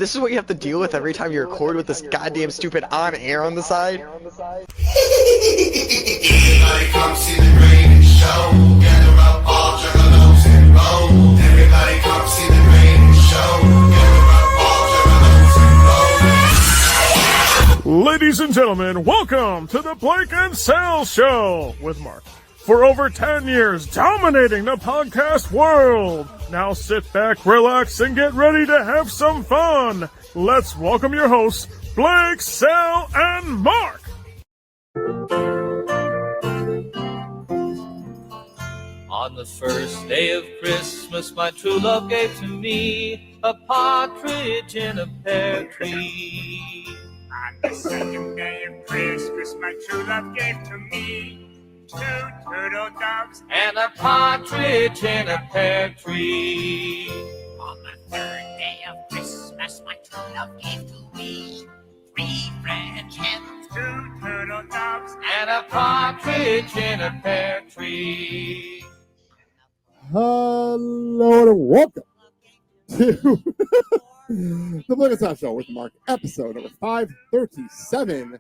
This is what you have to deal with every time you record with this goddamn stupid on air on the side. Everybody come see the greatest show. Gather up all juggalos and roll. Everybody come see the greatest show. Gather up all juggalos and roll. Ladies and gentlemen, welcome to the Blake and Sal Show with Mark. For over 10 years, dominating the podcast world. Now sit back, relax, and get ready to have some fun. Let's welcome your hosts, Blake, Sal, and Mark. On the first day of Christmas, my true love gave to me a partridge in a pear tree. On the second day of Christmas, my true love gave to me 2 turtle doves and a partridge in a pear tree. On the third day of Christmas, my true love gave to me 3 French hens, 2 turtle doves And a partridge in a pear tree. Hello and welcome to the Blake and Sal Show with Mark, episode number 537.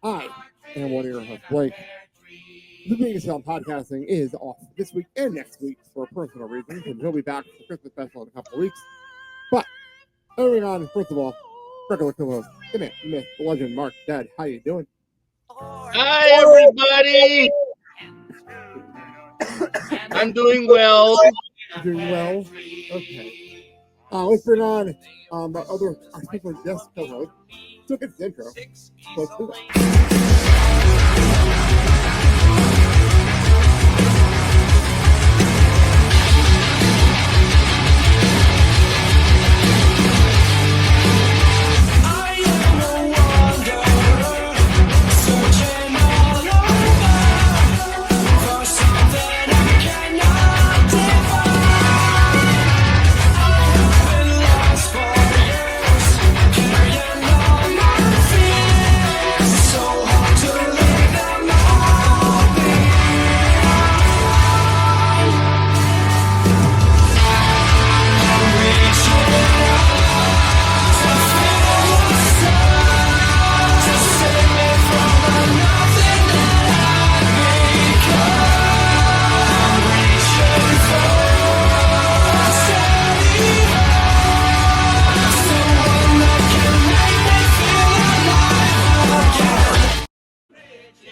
I am one of your hosts, Blake. The Blake and Sal podcasting is off this week and next week for personal reasons, and he'll be back for Christmas special in a couple of weeks. But moving on, first of all, regular co-host, the man, the myth, the legend, Mark Dad. How you doing? Hi, everybody. I'm doing well. Doing well. Okay. Let's bring on our special guest co-host. Took its intro. Let's do it.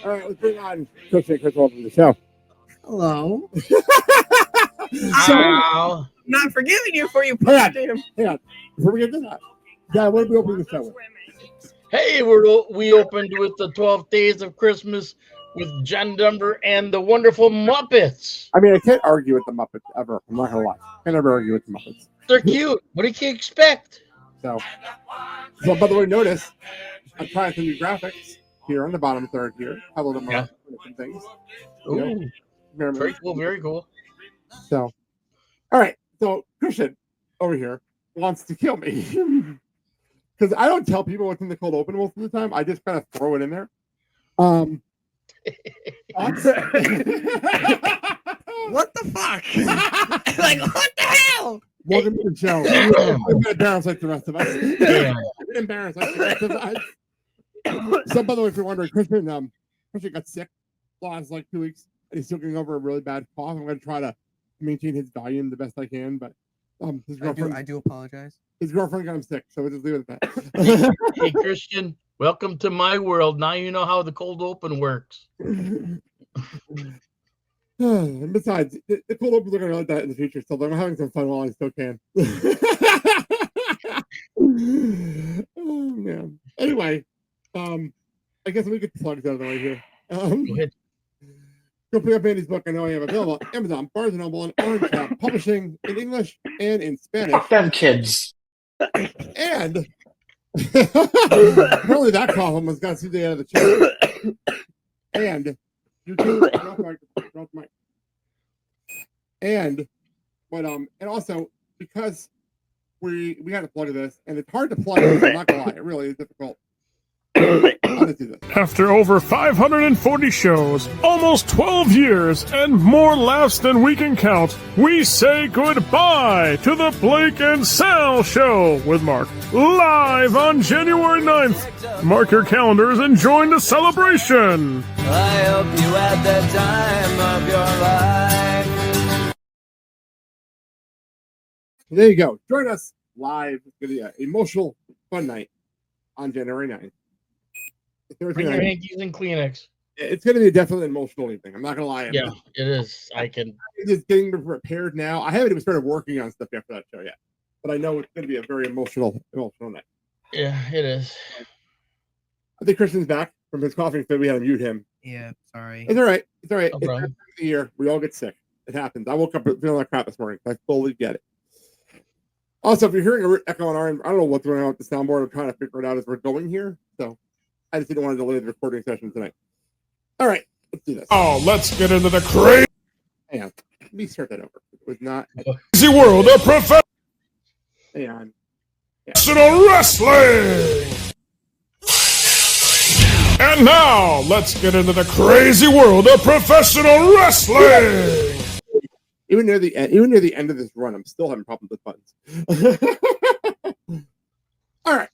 All right, let's bring on Cristian. Chris, welcome to the show. Hello. Wow. Not forgiving you for you. Hang on. Before we get to that, Dad, what did we open the show with? Hey, we opened with the 12 Days of Christmas with John Denver and the Wonderful Muppets. I mean, I can't argue with the Muppets ever. I'm not gonna lie. I can never argue with the Muppets. They're cute. What do you expect? So by the way, notice I'm trying some new graphics here on the bottom third here. Have a little more some things. Ooh, very cool. Very cool. So, all right. So Cristian over here wants to kill me because I don't tell people what's in the cold open most of the time. I just kind of throw it in there. What the fuck? Like, what the hell? Welcome to the show. I'm gonna embarrass like the rest of us. Yeah. Embarrass like the rest of us. So, by the way, if you're wondering, Cristian got sick last like 2 weeks, and he's still getting over a really bad cough. I'm going to try to maintain his volume the best I can, but his girlfriend. I do apologize. His girlfriend got him sick, so we'll just leave it at that. Hey, Cristian, welcome to my world. Now you know how the cold open works. And besides, the cold opens are going to be like that in the future, so I'm having some fun while I still can. Oh man. Anyway. I guess we get the plugs out of the way here. Go ahead. Go pick up Andy's book. I know I have available on Amazon, Barnes & Noble, and Orange Cap, publishing in English and in Spanish. Fuck them kids. And apparently that column was got CJ out of the chair. And YouTube, drop the mic. And also because we had to plug this, and it's hard to plug this, I'm not gonna lie, it really is difficult. Let's do this. After over 540 shows, almost 12 years, and more laughs than we can count, we say goodbye to the Blake and Sal Show with Mark, live on January 9th. Mark your calendars and join the celebration. I hope you had the time of your life. There you go. Join us live. It's going to be an emotional, fun night on January 9th. Bring your hankies and Kleenex. It's going to be a definitely emotional evening. I'm not going to lie. Yeah, it is. I'm just getting prepared now. I haven't even started working on stuff after that show yet, but I know it's going to be a very emotional night. Yeah, it is. I think Christian's back from his coughing fit. We had to mute him. Yeah, sorry. It's all right. It's all right. No It's problem. the time of the year. We all get sick. It happens. I woke up feeling like crap this morning. I fully get it. Also, if you're hearing an echo on our end, I don't know what's going on with the soundboard. I'm trying to figure it out as we're going here. So I just didn't want to delay the recording session tonight. All right, let's do this. Oh, let's get into the crazy Hang on. Let me start that over. It was not. world of professional Hang on. wrestling. And now, let's get into the crazy world of professional wrestling. Even near the end of this run, I'm still having problems with buttons. All right.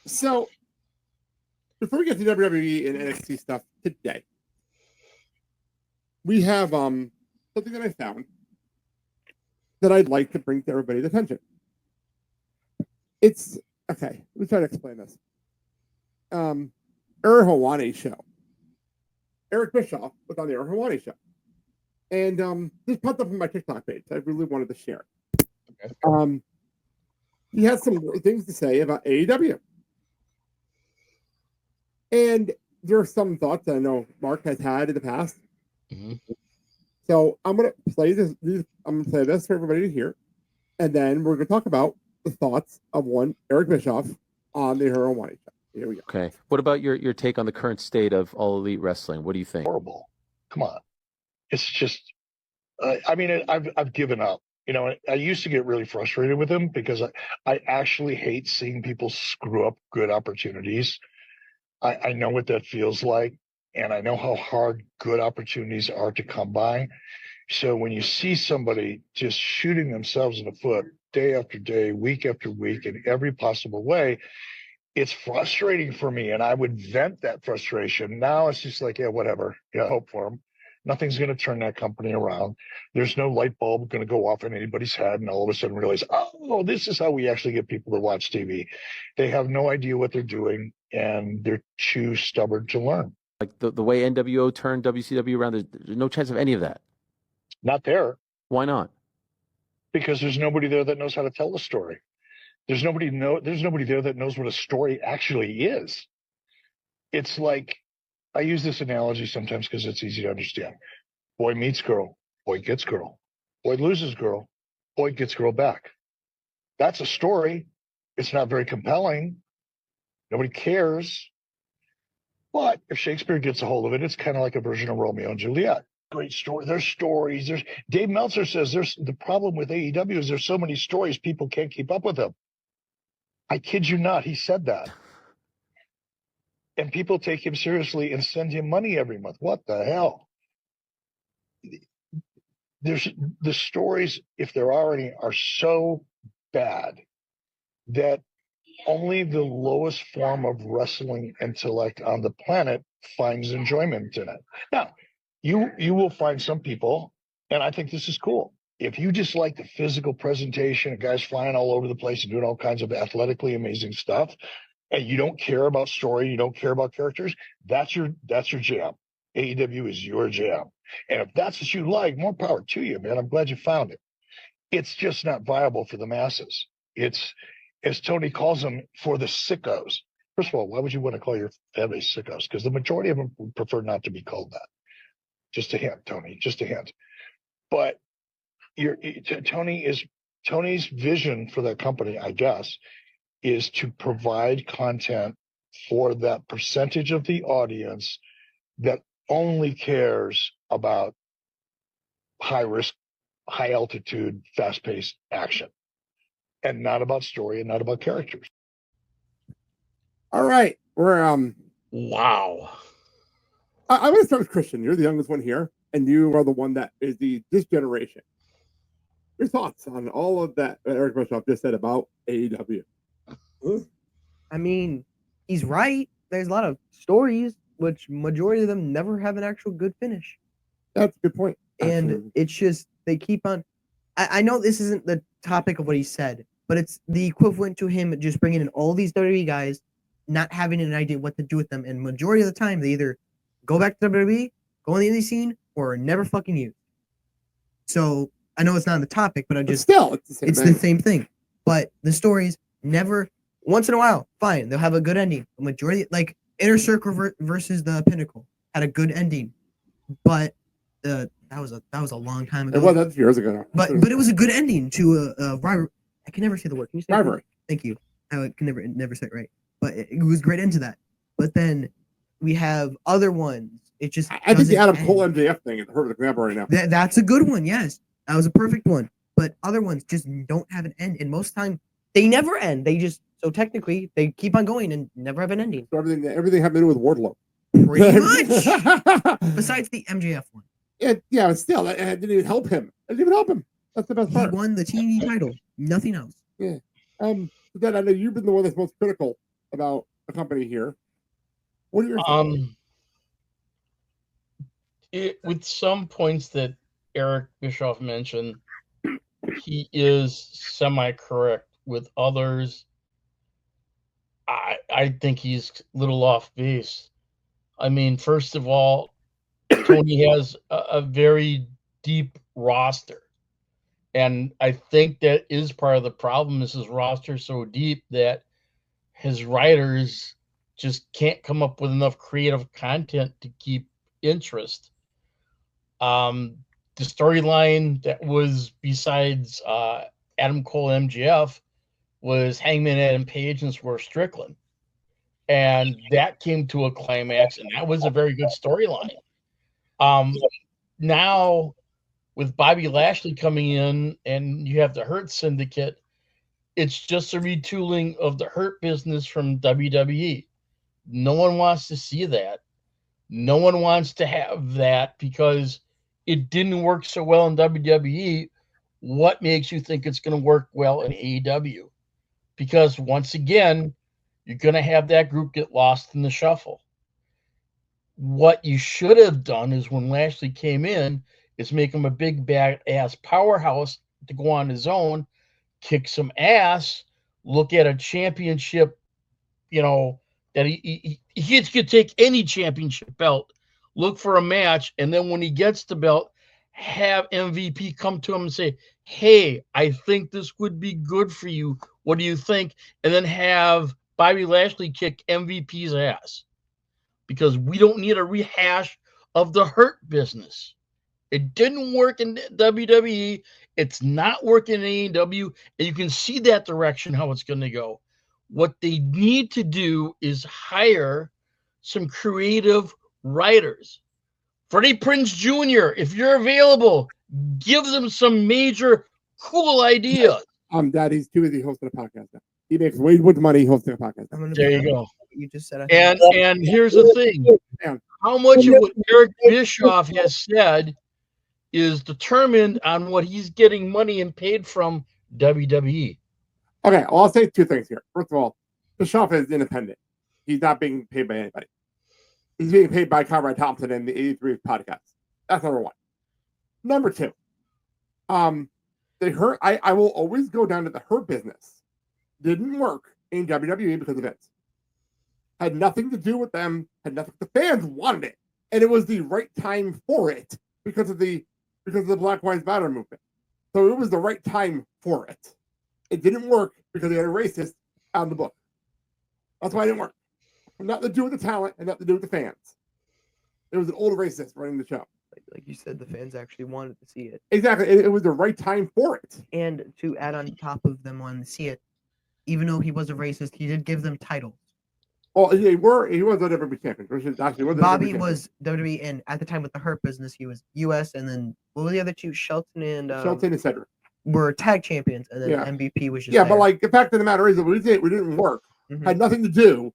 So before we get to WWE and NXT stuff today, we have something that I found that I'd like to bring to everybody's attention. It's okay. Let me try to explain this. Eric Hawani show. Eric Bischoff was on the Eric Hawani show. And this popped up on my TikTok page. I really wanted to share it. Okay. He had some things to say about AEW. And there are some thoughts that I know Mark has had in the past. Mm-hmm. So I'm going to play this. I'm going to play this for everybody to hear. And then we're going to talk about the thoughts of one Eric Bischoff on the Eric Hawani show. Here we go. Okay. What about your take on the current state of All Elite Wrestling? What do you think? Horrible. Come on. It's just, I mean, I've given up. You know, I used to get really frustrated with him because I actually hate seeing people screw up good opportunities. I know what that feels like, and I know how hard good opportunities are to come by. So when you see somebody just shooting themselves in the foot day after day, week after week, in every possible way, it's frustrating for me, and I would vent that frustration. Now it's just like, yeah, whatever. Yeah, hope for them. Nothing's going to turn that company around. There's no light bulb going to go off in anybody's head and all of a sudden realize, oh, this is how we actually get people to watch TV. They have no idea what they're doing, and they're too stubborn to learn. Like the way NWO turned WCW around, there's no chance of any of that. Not there. Why not? Because there's nobody there that knows how to tell the story. There's nobody there that knows what a story actually is. It's like, I use this analogy sometimes because it's easy to understand. Boy meets girl, boy gets girl. Boy loses girl, boy gets girl back. That's a story. It's not very compelling. Nobody cares. But if Shakespeare gets a hold of it, it's kind of like a version of Romeo and Juliet. Great story. There's stories. Dave Meltzer says the problem with AEW is there's so many stories people can't keep up with them. I kid you not, he said that. And people take him seriously and send him money every month. What the hell? There's the stories, if there are any, are so bad that only the lowest form of wrestling intellect on the planet finds enjoyment in it. Now, you will find some people, and I think this is cool. If you just like the physical presentation of guys flying all over the place and doing all kinds of athletically amazing stuff, and you don't care about story, you don't care about characters, that's your jam. AEW is your jam. And if that's what you like, more power to you, man. I'm glad you found it. It's just not viable for the masses. It's, as Tony calls them, for the sickos. First of all, why would you want to call your fan base sickos? Because the majority of them would prefer not to be called that. Just a hint, Tony, just a hint. But Tony's vision for that company, I guess, is to provide content for that percentage of the audience that only cares about high risk, high altitude, fast paced action, and not about story and not about characters. All right. We're Wow. I'm going to start with Christian. You're the youngest one here, and you are the one that is this generation. Your thoughts on all of that Eric Bischoff just said about AEW? I mean, he's right. There's a lot of stories, which majority of them never have an actual good finish. That's a good point. And Absolutely. it's just, they keep on. I know this isn't the topic of what he said, but it's the equivalent to him just bringing in all these WWE guys, not having an idea what to do with them. And majority of the time, they either go back to WWE, go on the indie scene, or never fucking use. So I know it's not on the topic, but it's the same thing. But the stories never, once in a while, fine, they'll have a good ending. The majority, like Inner Circle versus the Pinnacle, had a good ending, but that was a long time ago. It was, that's years ago. But it was a good ending to a rivalry. I can never say the word. Can you say rivalry? Thank you. I can never say it right. But it was great into that. But then we have other ones. It just I think the Adam Cole MJF thing is hurt the right now. That's a good one. Yes, that was a perfect one. But other ones just don't have an end, and most time they never end. They just so technically they keep on going and never have an ending. So everything having to do with Wardlow. Pretty much. Besides the MJF one. Yeah, but still, it didn't even help him. It didn't even help him. That's the best part. He won the TNT title. Nothing else. Yeah. Then I know you've been the one that's most critical about the company here. What are your thoughts? With some points that Eric Bischoff mentioned, he is semi-correct. With others, I think he's a little off base. I mean, first of all, Tony has a very deep roster. And I think that is part of the problem is his roster so deep that his writers just can't come up with enough creative content to keep interest. The storyline that was besides Adam Cole MJF was Hangman Adam Page and Swerve Strickland. And that came to a climax, and that was a very good storyline. Now, with Bobby Lashley coming in and you have the Hurt Syndicate, it's just a retooling of the Hurt business from WWE. No one wants to see that. No one wants to have that because it didn't work so well in WWE. What makes you think it's going to work well in AEW? Because once again, you're going to have that group get lost in the shuffle. What you should have done is when Lashley came in, is make him a big badass powerhouse to go on his own, kick some ass, look at a championship, that he could take any championship belt, look for a match, and then when he gets the belt, have MVP come to him and say, hey, I think this would be good for you. What do you think? And then have Bobby Lashley kick MVP's ass. Because we don't need a rehash of the Hurt business. It didn't work in WWE. It's not working in AEW. And you can see that direction, how it's going to go. What they need to do is hire some creative writers. Freddie Prinze Jr., if you're available, give them some major cool ideas. Dad, he's too busy hosting a podcast now. He makes way too much money hosting a podcast. There you go. You just said. And here's the thing: how much of what Eric Bischoff has said is determined on what he's getting money and paid from WWE. Okay, well, I'll say two things here. First of all, Bischoff is independent. He's not being paid by anybody. He's being paid by Conrad Thompson and the 83 podcast. That's number one. Number two, the Hurt. I will always go down to the Hurt business. Didn't work in WWE because of Vince. Had nothing to do with them. Had nothing. The fans wanted it, and it was the right time for it because of the Black Lives Matter movement. So it was the right time for it. It didn't work because they had a racist on the book. That's why it didn't work. Nothing to do with the talent and nothing to do with the fans. It was an old racist running the show. Like you said, the fans actually wanted to see it. Exactly. It was the right time for it. And to add on top of them wanting to see it, even though he was a racist, he did give them titles. Well, he was a WWE champion. Bobby was WWE, and at the time with the Hurt business, he was US, and then what were the other two? Shelton and Cedric were tag champions, and then MVP was just but like the fact of the matter is that we didn't work. Had nothing to do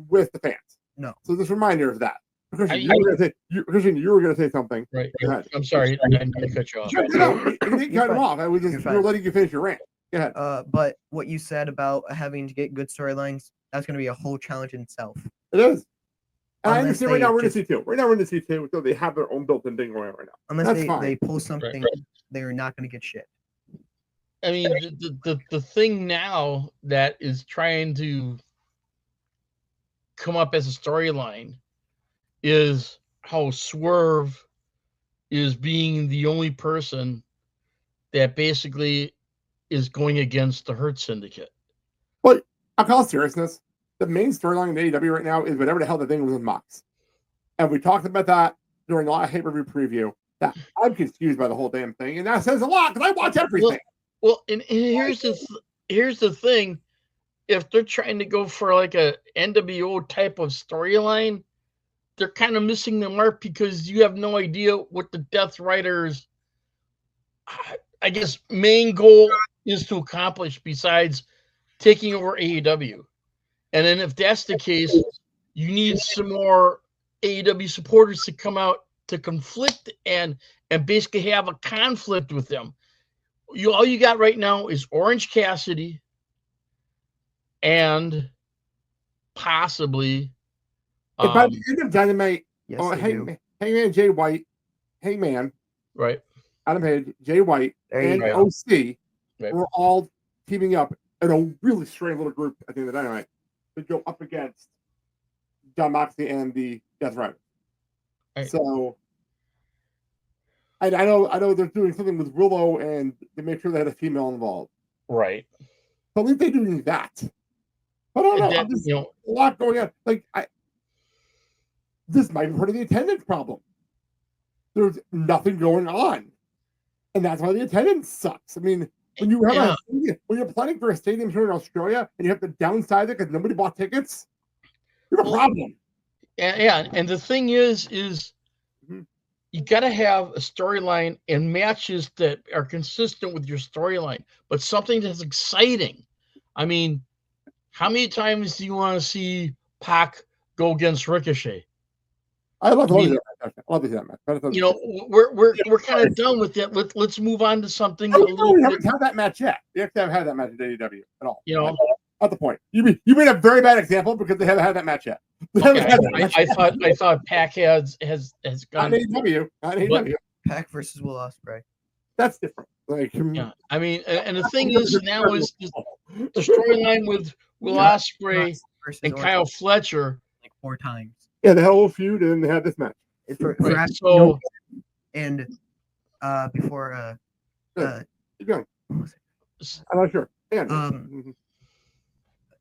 with the fans. No. So just a reminder of that. Christian, I- you were going to say something. Right. Go ahead. I'm sorry. I didn't mean to cut you off. Sure, no, you didn't You're cut him fine. off. I was just You're we were fine. letting you finish your rant. Go ahead. But what you said about having to get good storylines, that's going to be a whole challenge in itself. It is. And I Unless understand right they now we're in just- C2. Right now we're in the C2, so they have their own built-in thing going on right now. Unless That's they fine. pull something, they're not going to get shit. I mean, the thing now that is trying to come up as a storyline is how Swerve is being the only person that basically is going against the Hurt Syndicate. But I'll call it seriousness. The main storyline in AEW right now is whatever the hell the thing was with Mox. And we talked about that during the last pay-per-view preview. That I'm confused by the whole damn thing. And that says a lot because I watch everything. Well, and here's the thing. If they're trying to go for like a NWO type of storyline, they're kind of missing the mark because you have no idea what the Death Riders, I guess, main goal is to accomplish besides taking over AEW. And then if that's the case, you need some more AEW supporters to come out to conflict and basically have a conflict with them. All you got right now is Orange Cassidy and possibly If by the end of Dynamite, Yes, oh, they do. Hangman Jay White, Hangman, right, Adam Page, Jay White, There you and go. OC Right. were all teaming up in a really strange little group at the end of Dynamite to go up against John Moxley and the Death Riders. Right. So I know they're doing something with Willow and they make sure they had a female involved. right. So at least they're doing that. But I don't know. That, I'm just, you know, a lot going on. Like this might be part of the attendance problem. There's nothing going on, and that's why the attendance sucks. I mean, when you have when you're planning for a stadium here in Australia and you have to downsize it because nobody bought tickets, you have a problem. Yeah, and the thing is Mhm. you got to have a storyline and matches that are consistent with your storyline, but something that's exciting. I mean, how many times do you want to see Pac go against Ricochet? I love I mean, that. I love that match. But it's- You know, we're kind of done with that. Let's move on to something a we little bit. haven't had that match yet. We have to have had that match at AEW at all. You know, Not the point. You made a very bad example because they haven't had that match yet. They haven't okay, had that match yet. I thought Pac has Not gone. in AEW. Not in AEW. Pac versus Will Ospreay. That's different. Like, Yeah, I mean, and the thing is now is the storyline with Will Ospreay Versus and Orange Kyle Fletcher. like 4 times. yeah, they had a whole feud and they had this match. For Right, actually so and before Keep going. what was it? I'm not sure. Yeah.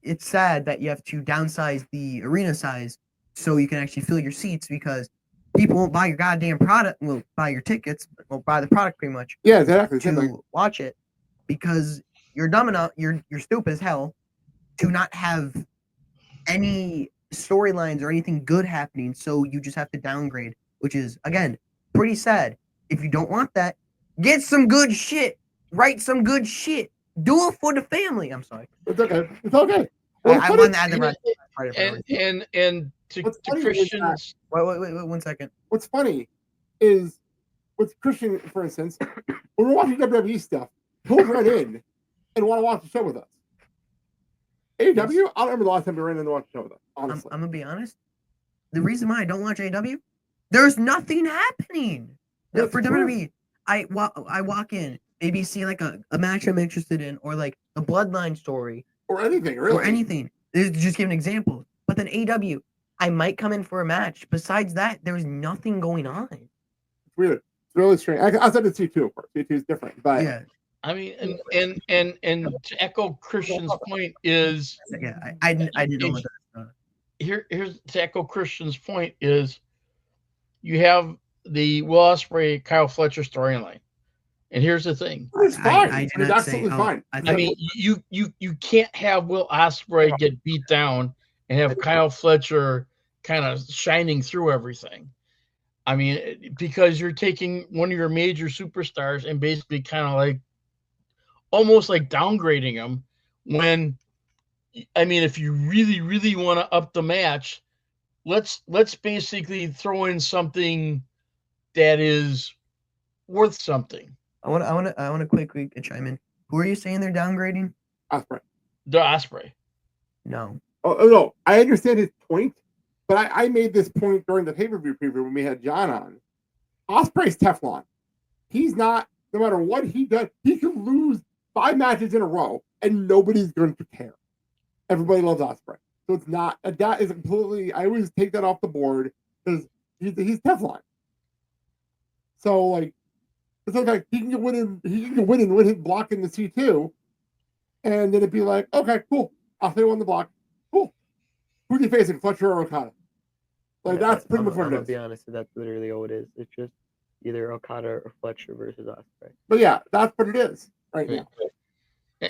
It's sad that you have to downsize the arena size so you can actually fill your seats because people won't buy your goddamn product, will buy your tickets, won't buy the product pretty much Yeah, exactly. Same to thing. watch it because you're dumb enough, you're stupid as hell to not have any storylines or anything good happening, so you just have to downgrade, which is again pretty sad. If you don't want that, get some good shit, write some good shit, do it for the family. I'm sorry. It's okay. It's okay. I wanted to add the and- right part of it. and to What's funny is Christian's Wait, 1 second. What's funny is with Christian, for instance, when we're watching WWE stuff, he'll run in and want to watch the show with us. AEW, I don't remember the last time we ran in to watch the show with us, I'm honestly. gonna be honest. The reason why I don't watch AW, there's nothing happening. That's For true. WWE, I walk in, maybe see like a match I'm interested in, or like a Bloodline story, Or anything, really. or anything. Just give an example. But then AW, I might come in for a match. Besides that, there's nothing going on. It's weird. It's really strange. I said it's C2, of course. C2 is different. But Yeah, I mean, and to echo Christian's point is yeah. I didn't know what that. here's to echo Christian's point is you have the Will Ospreay Kyle Fletcher storyline, and here's the thing. it's fine. I did it's not say. absolutely fine. I mean, you can't have Will Ospreay get beat down and have Kyle Fletcher kind of shining through everything. I mean, because you're taking one of your major superstars and basically kind of like almost like downgrading him when I mean, if you really want to up the match, let's basically throw in something that is worth something. I want to quickly chime in. Who are you saying they're downgrading? Ospreay. The Ospreay. No. Oh no, I understand his point, but I made this point during the pay-per-view preview when we had John on. Ospreay's Teflon. He's not. No matter what he does, he can lose 5 matches in a row, and nobody's going to care. Everybody loves Ospreay, so it's not. That is completely. I always take that off the board because he's Teflon. So like, it's like he can win and win his block in the C2, and then it'd be like, okay, cool. I'll say on the block. Cool. Who's he facing? Fletcher or Okada? Like that's pretty much what it is. To be honest, that's literally all it is. It's just either Okada or Fletcher versus Ospreay. But yeah, that's what it is right now.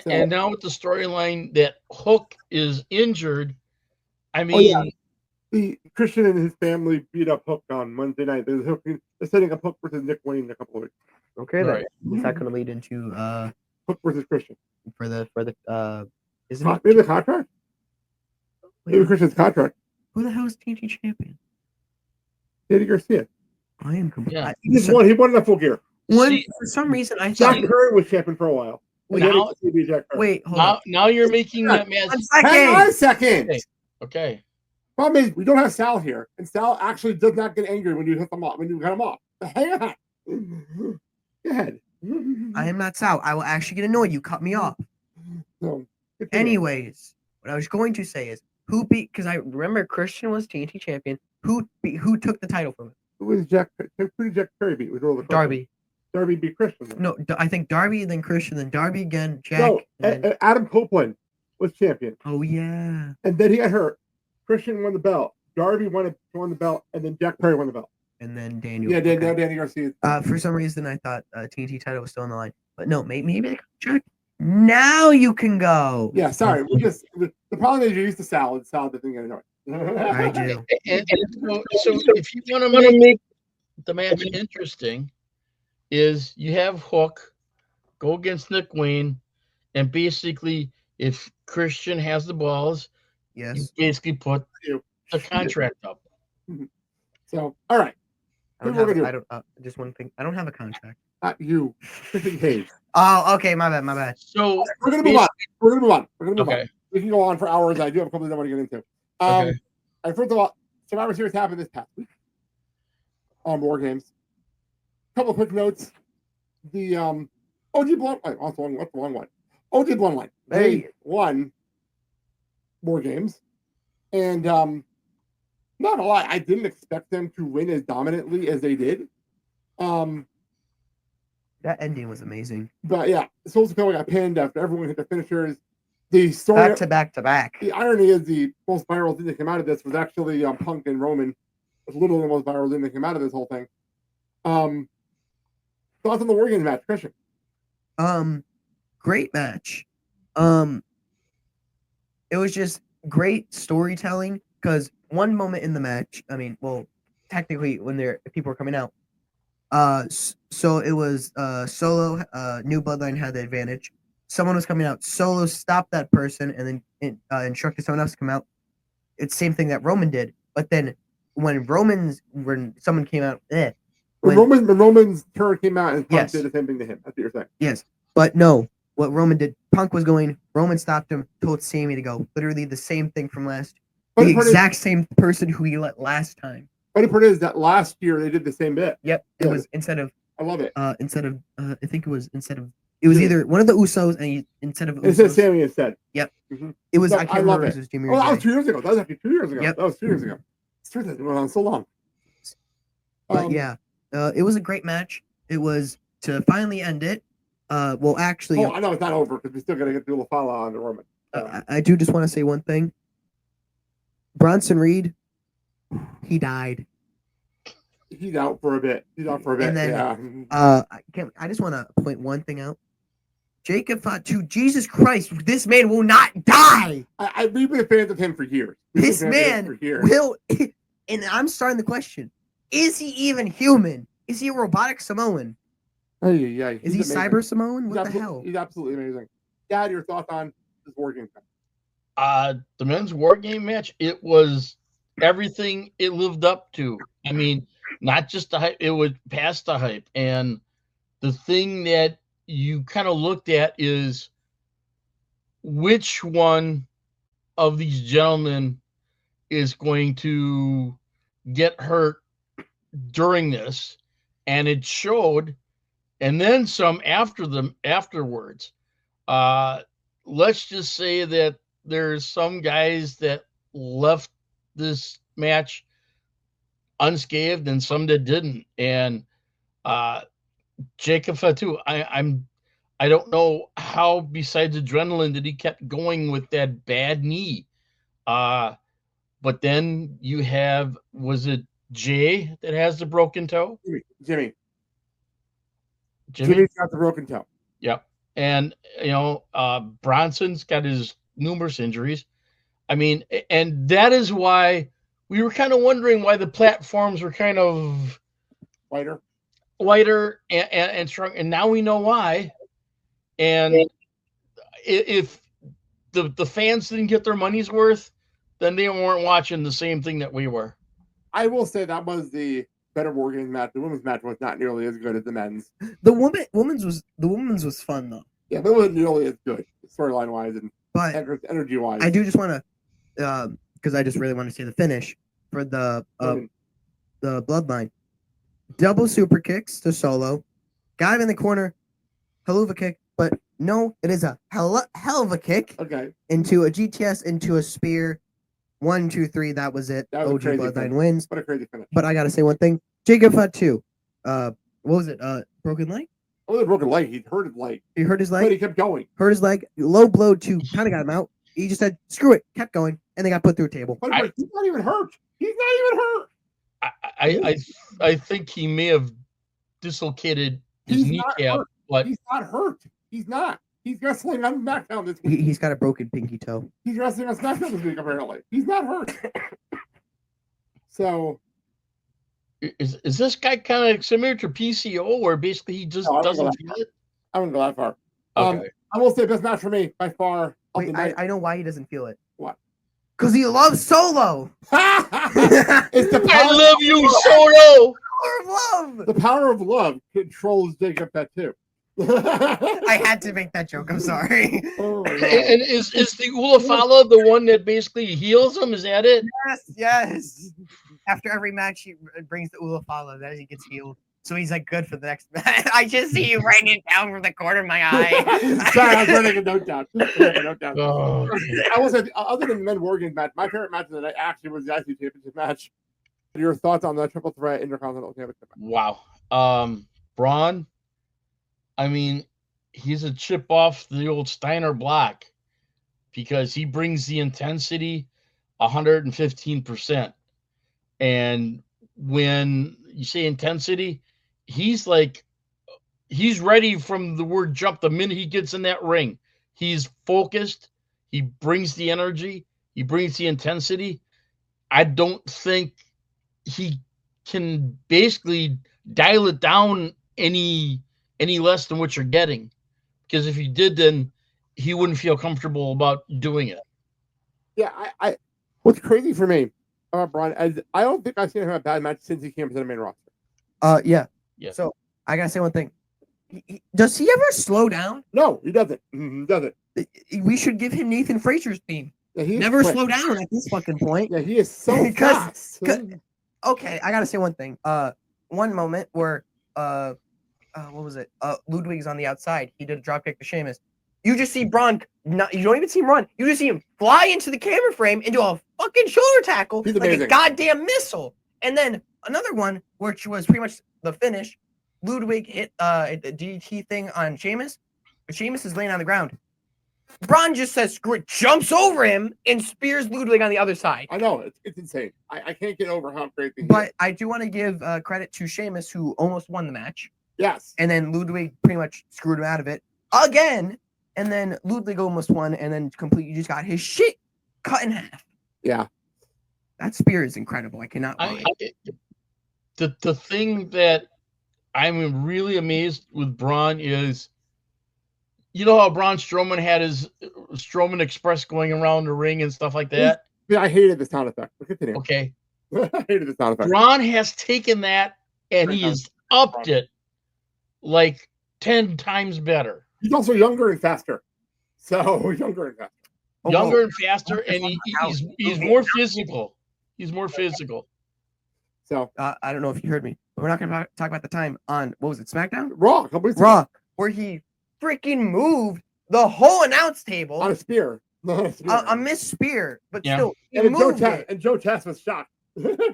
So, and now with the storyline that Hook is injured, I mean, the Christian and his family beat up Hook on Wednesday night. They're setting up Hook versus Nick Wayne in a couple of weeks. Okay, then. Is that going to lead into Hook versus Christian for the isn't it maybe the contract? Maybe Christian's contract. Who the hell is TNT champion? Danny Garcia. I am completely. Yeah. He won the full gear. For some reason, I Jack thought. Curry was champion for a while. Wait, hold on. now you're making that match. Hang on a second. Okay. Problem is, we don't have Sal here, and Sal actually does not get angry when you hit them off. When you cut him off, hang on. Go ahead. I am not Sal. I will actually get annoyed. You cut me off. No. Anyways, what I was going to say is who beat? Because I remember Christian was TNT champion. Who took the title from him? Who was Jack? Who did Jack Curry beat? Darby. Darby beat Christian. No, I think Darby, then Christian, then Darby again. Jack. No, then... Adam Copeland was champion. Oh yeah. And then he got hurt. Christian won the belt. Darby won the belt, and then Jack Perry won the belt. And then Daniel. Yeah, Danny Garcia. For some reason, I thought TNT title was still on the line, but no, maybe Jack. Now you can go. Yeah, sorry. The problem is you're used to Sal, and Sal doesn't get annoyed. I do. So if you want to make the match interesting, is you have Hook go against Nick Wayne, and basically, if Christian has the balls, yes, you basically put the contract up. So, all right. Just one thing. I don't have a contract. Not you. Christian Cage. Oh, okay. My bad. So we're gonna move on. We're gonna move on. Okay. We can go on for hours. I do have a couple of things I want to get into. Okay. And first of all, Survivor Series happened this past week on War Games. Couple of quick notes. The OG Bloodline. What's the wrong one? OG Bloodline. They won War Games, and not a lot. I didn't expect them to win as dominantly as they did. That ending was amazing. But yeah, Soul Sikoa got pinned after everyone hit the finishers. The story back to back. The irony is the most viral thing that came out of this was actually Punk and Roman. It was literally the most viral thing that came out of this whole thing. Thoughts on the War Games match, Christian? Great match. It was just great storytelling because one moment in the match, I mean, well, technically when people were coming out, so it was Solo, New Bloodline had the advantage. Someone was coming out. Solo stopped that person and then instructed someone else to come out. It's the same thing that Roman did. But then when someone came out, when Roman's turn came out and Punk did the same thing to him. That's what you're saying. Yes. But no, what Roman did, Punk was going, Roman stopped him, told Sammy to go. Literally the same thing from last. The exact same person who he let last time. Funny part is that last year they did the same bit. Yep. It was instead of. I love it. I think it was it was either one of the Usos and instead of Usos. It said Sammy instead. Yep. Mm-hmm. It was. No, I can't remember if it was Jimmy. Oh, that was 2 years ago. That was actually 2 years ago. Yep. That was 2 years ago. It's true that it went on so long. But yeah, it was a great match. It was to finally end it. Well, actually, I know it's not over because we still got to get through the follow on the Roman. I do just want to say one thing. Bronson Reed, he died. He's out for a bit. And then, yeah. I just want to point one thing out. Jacob Fatu, Jesus Christ, this man will not die. We've been fans of him for years. This man will, and I'm starting the question: is he even human? Is he a robotic Samoan? Yeah. Is he amazing. Cyber Samoan? What the hell? He's absolutely amazing. Dad, your thoughts on this War Games? The men's war game match, it was everything it lived up to. I mean, not just the hype, it would pass the hype. And the thing that you kind of looked at is which one of these gentlemen is going to get hurt during this, and it showed, and then some afterwards. Let's just say that there's some guys that left this match unscathed and some that didn't. And Jacob Fatu, I don't know how, besides adrenaline, that he kept going with that bad knee. But then you have, was it Jay that has the broken toe? Jimmy's got the broken toe. Yep. And, Bronson's got his numerous injuries. I mean, and that is why we were kind of wondering why the platforms were kind of whiter and strong. And now we know why. And if the fans didn't get their money's worth, then they weren't watching the same thing that we were. I will say that was the better War Games match. The women's match was not nearly as good as the men's. The women's was fun though. Yeah, but it wasn't nearly as good storyline wise and energy wise. I do just want to, because I just really want to see the finish for the Bloodline. Double super kicks to Solo, got him in the corner, haluva kick, but no, it is a hell of a kick. Okay. Into a GTS, into a spear. 1, 2, 3. That was it. That was OG Bloodline finish. wins. What a crazy finish. But I gotta say one thing. Jacob Fatu. What was it? Broken leg? Oh, the broken leg. He hurt his leg. He hurt his leg. But he kept going. Hurt his leg. Low blow to kind of got him out. He just said, "Screw it." Kept going, and they got put through a table. But he's not even hurt. He's not even hurt. I think he may have dislocated his kneecap, but he's not hurt. He's not. He's wrestling on SmackDown this week. He's got a broken pinky toe. He's wrestling on SmackDown this week, apparently. He's not hurt. So, is this guy kind of similar to PCO, where basically he just doesn't feel it? I wouldn't go that far. Okay. I will say best match for me by far. Wait, I know why he doesn't feel it. What? Because he loves Solo. It's the I love you, Solo. Power of love. The power of love controls Jacob Fatu. I had to make that joke. I'm sorry. Oh, and is the Ulafala the one that basically heals him? Is that it? Yes. After every match, he brings the Ulafala that he gets healed. So he's like good for the next match. I just see you writing it down from the corner of my eye. Sorry, I was writing a note down. Oh. I will say, other than the men War Games match, my favorite match of the night actually was the IC Championship match. Your thoughts on the triple threat Intercontinental Championship match? Wow. Braun, I mean, he's a chip off the old Steiner block because he brings the intensity 115%. And when you say intensity, he's ready from the word jump the minute he gets in that ring. He's focused. He brings the energy. He brings the intensity. I don't think he can basically dial it down any less than what you're getting, because if he did, then he wouldn't feel comfortable about doing it. Yeah, I what's crazy for me about Braun is I don't think I've seen him have a bad match since he came to the main roster. Yeah. Yeah. So I gotta say one thing. Does he ever slow down? No, he doesn't. He doesn't. We should give him Nathan Fraser's theme. Yeah, he Never slow down at this fucking point. Yeah, he is so fast. Okay, I gotta say one thing. One moment where what was it? Ludwig's on the outside. He did a dropkick to Sheamus. You just see Braun. You don't even see him run. You just see him fly into the camera frame into a fucking shoulder tackle like a goddamn missile. And then another one, which was pretty much the finish. Ludwig hit the DDT thing on Sheamus, but Sheamus is laying on the ground. Braun just says screw it, jumps over him and spears Ludwig on the other side. I know, it's insane. I can't get over how crazy he is. But I do want to give credit to Sheamus, who almost won the match. Yes. And then Ludwig pretty much screwed him out of it again. And then Ludwig almost won, and then completely just got his shit cut in half. Yeah. That spear is incredible. I cannot lie. The thing that I'm really amazed with Braun is You know how Braun Strowman had his Strowman Express going around the ring and stuff like that? Yeah, I hated the sound effect. But continue. Okay. I hated the sound effect. Braun has taken that and he has upped it like 10 times better. He's also younger and faster. So younger and faster. Younger and faster, and he's more physical. He's more physical. So I don't know if you heard me, but we're not going to talk about the time on, what was it, SmackDown? Raw, where he freaking moved the whole announce table on a spear. A missed spear, but Yeah. still, he And moved it. Joe Tess was shocked.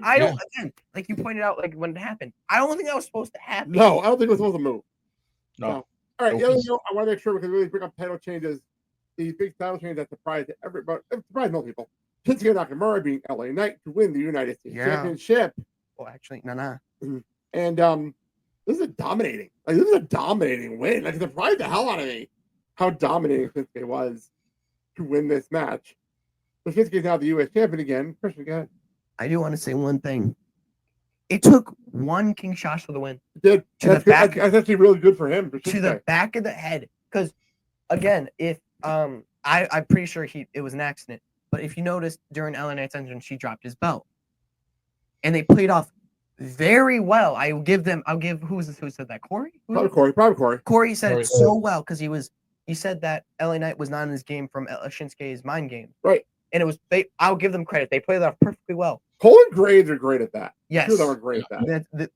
I don't, again, like you pointed out, like when it happened, I don't think that was supposed to happen. No, I don't think it was supposed to move. No. So, all right, the other note I want to make sure we can really bring up title changes. These big title changes that surprised everybody, surprised most people. Shinsuke Nakamura being LA Knight to win the United States Championship. Well, actually, no. And this is a dominating win. Like, it surprised the hell out of me how dominating Shinsuke was to win this match. So Shinsuke is now the U.S. champion again. Christian, go ahead. I do want to say one thing. It took one King Shot for the win. It did. That's actually really good for him. To the back of the head. Because, again, if I'm pretty sure it was an accident. But if you noticed during LA Knight's entrance, she dropped his belt. And they played off very well. I'll give who said that? Corey? Probably Corey. Corey said it so well because he said that LA Knight was not in his game from Shinsuke's mind game. Right. And it was I'll give them credit. They played it off perfectly well. Cole and Graves are great at that. Yes. Two of them are great at that.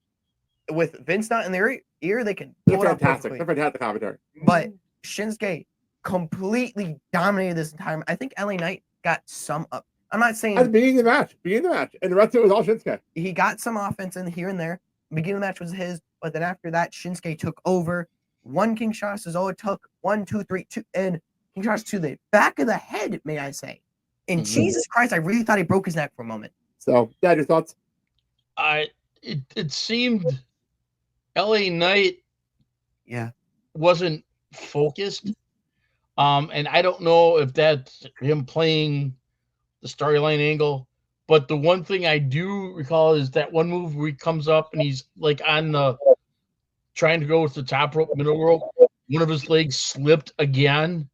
With Vince not in their ear, they can They're pull it off fantastic. perfectly. They're fantastic commentary. But Shinsuke completely dominated this entire. I think LA Knight got some up. I'm not saying at the beginning of the match, and the rest of it was all Shinsuke. He got some offense in here and there. The beginning of the match was his, but then after that, Shinsuke took over. One King Shot is all it took. 1, 2, 3, 2, and King Shot to the back of the head, may I say? And Jesus Christ, I really thought he broke his neck for a moment. So, Dad, your thoughts? It seemed LA Knight wasn't focused. And I don't know if that's him playing the storyline angle, but the one thing I do recall is that one move where he comes up and he's like on the trying to go with the top rope, middle rope. One of his legs slipped again.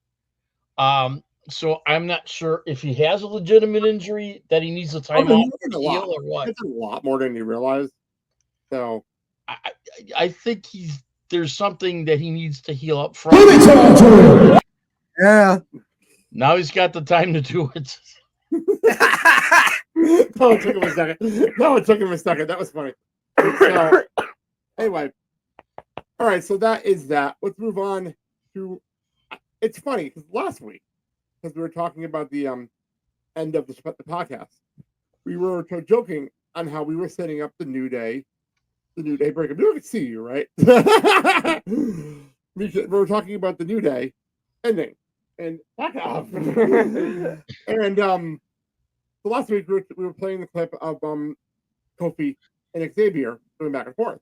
So I'm not sure if he has a legitimate injury that he needs a timeout to heal or what. It's a lot more than you realize. So I think there's something that he needs to heal up from. Yeah. Now he's got the time to do it. No, it took him a second. That was funny. So, anyway. All right, so that is that. Let's move on to. It's funny because last week, because we were talking about the end of the podcast, we were joking on how we were setting up the New Day breakup. We don't see you, right? We were talking about the New Day ending and back off. And so last week we were playing the clip of Kofi and Xavier going back and forth.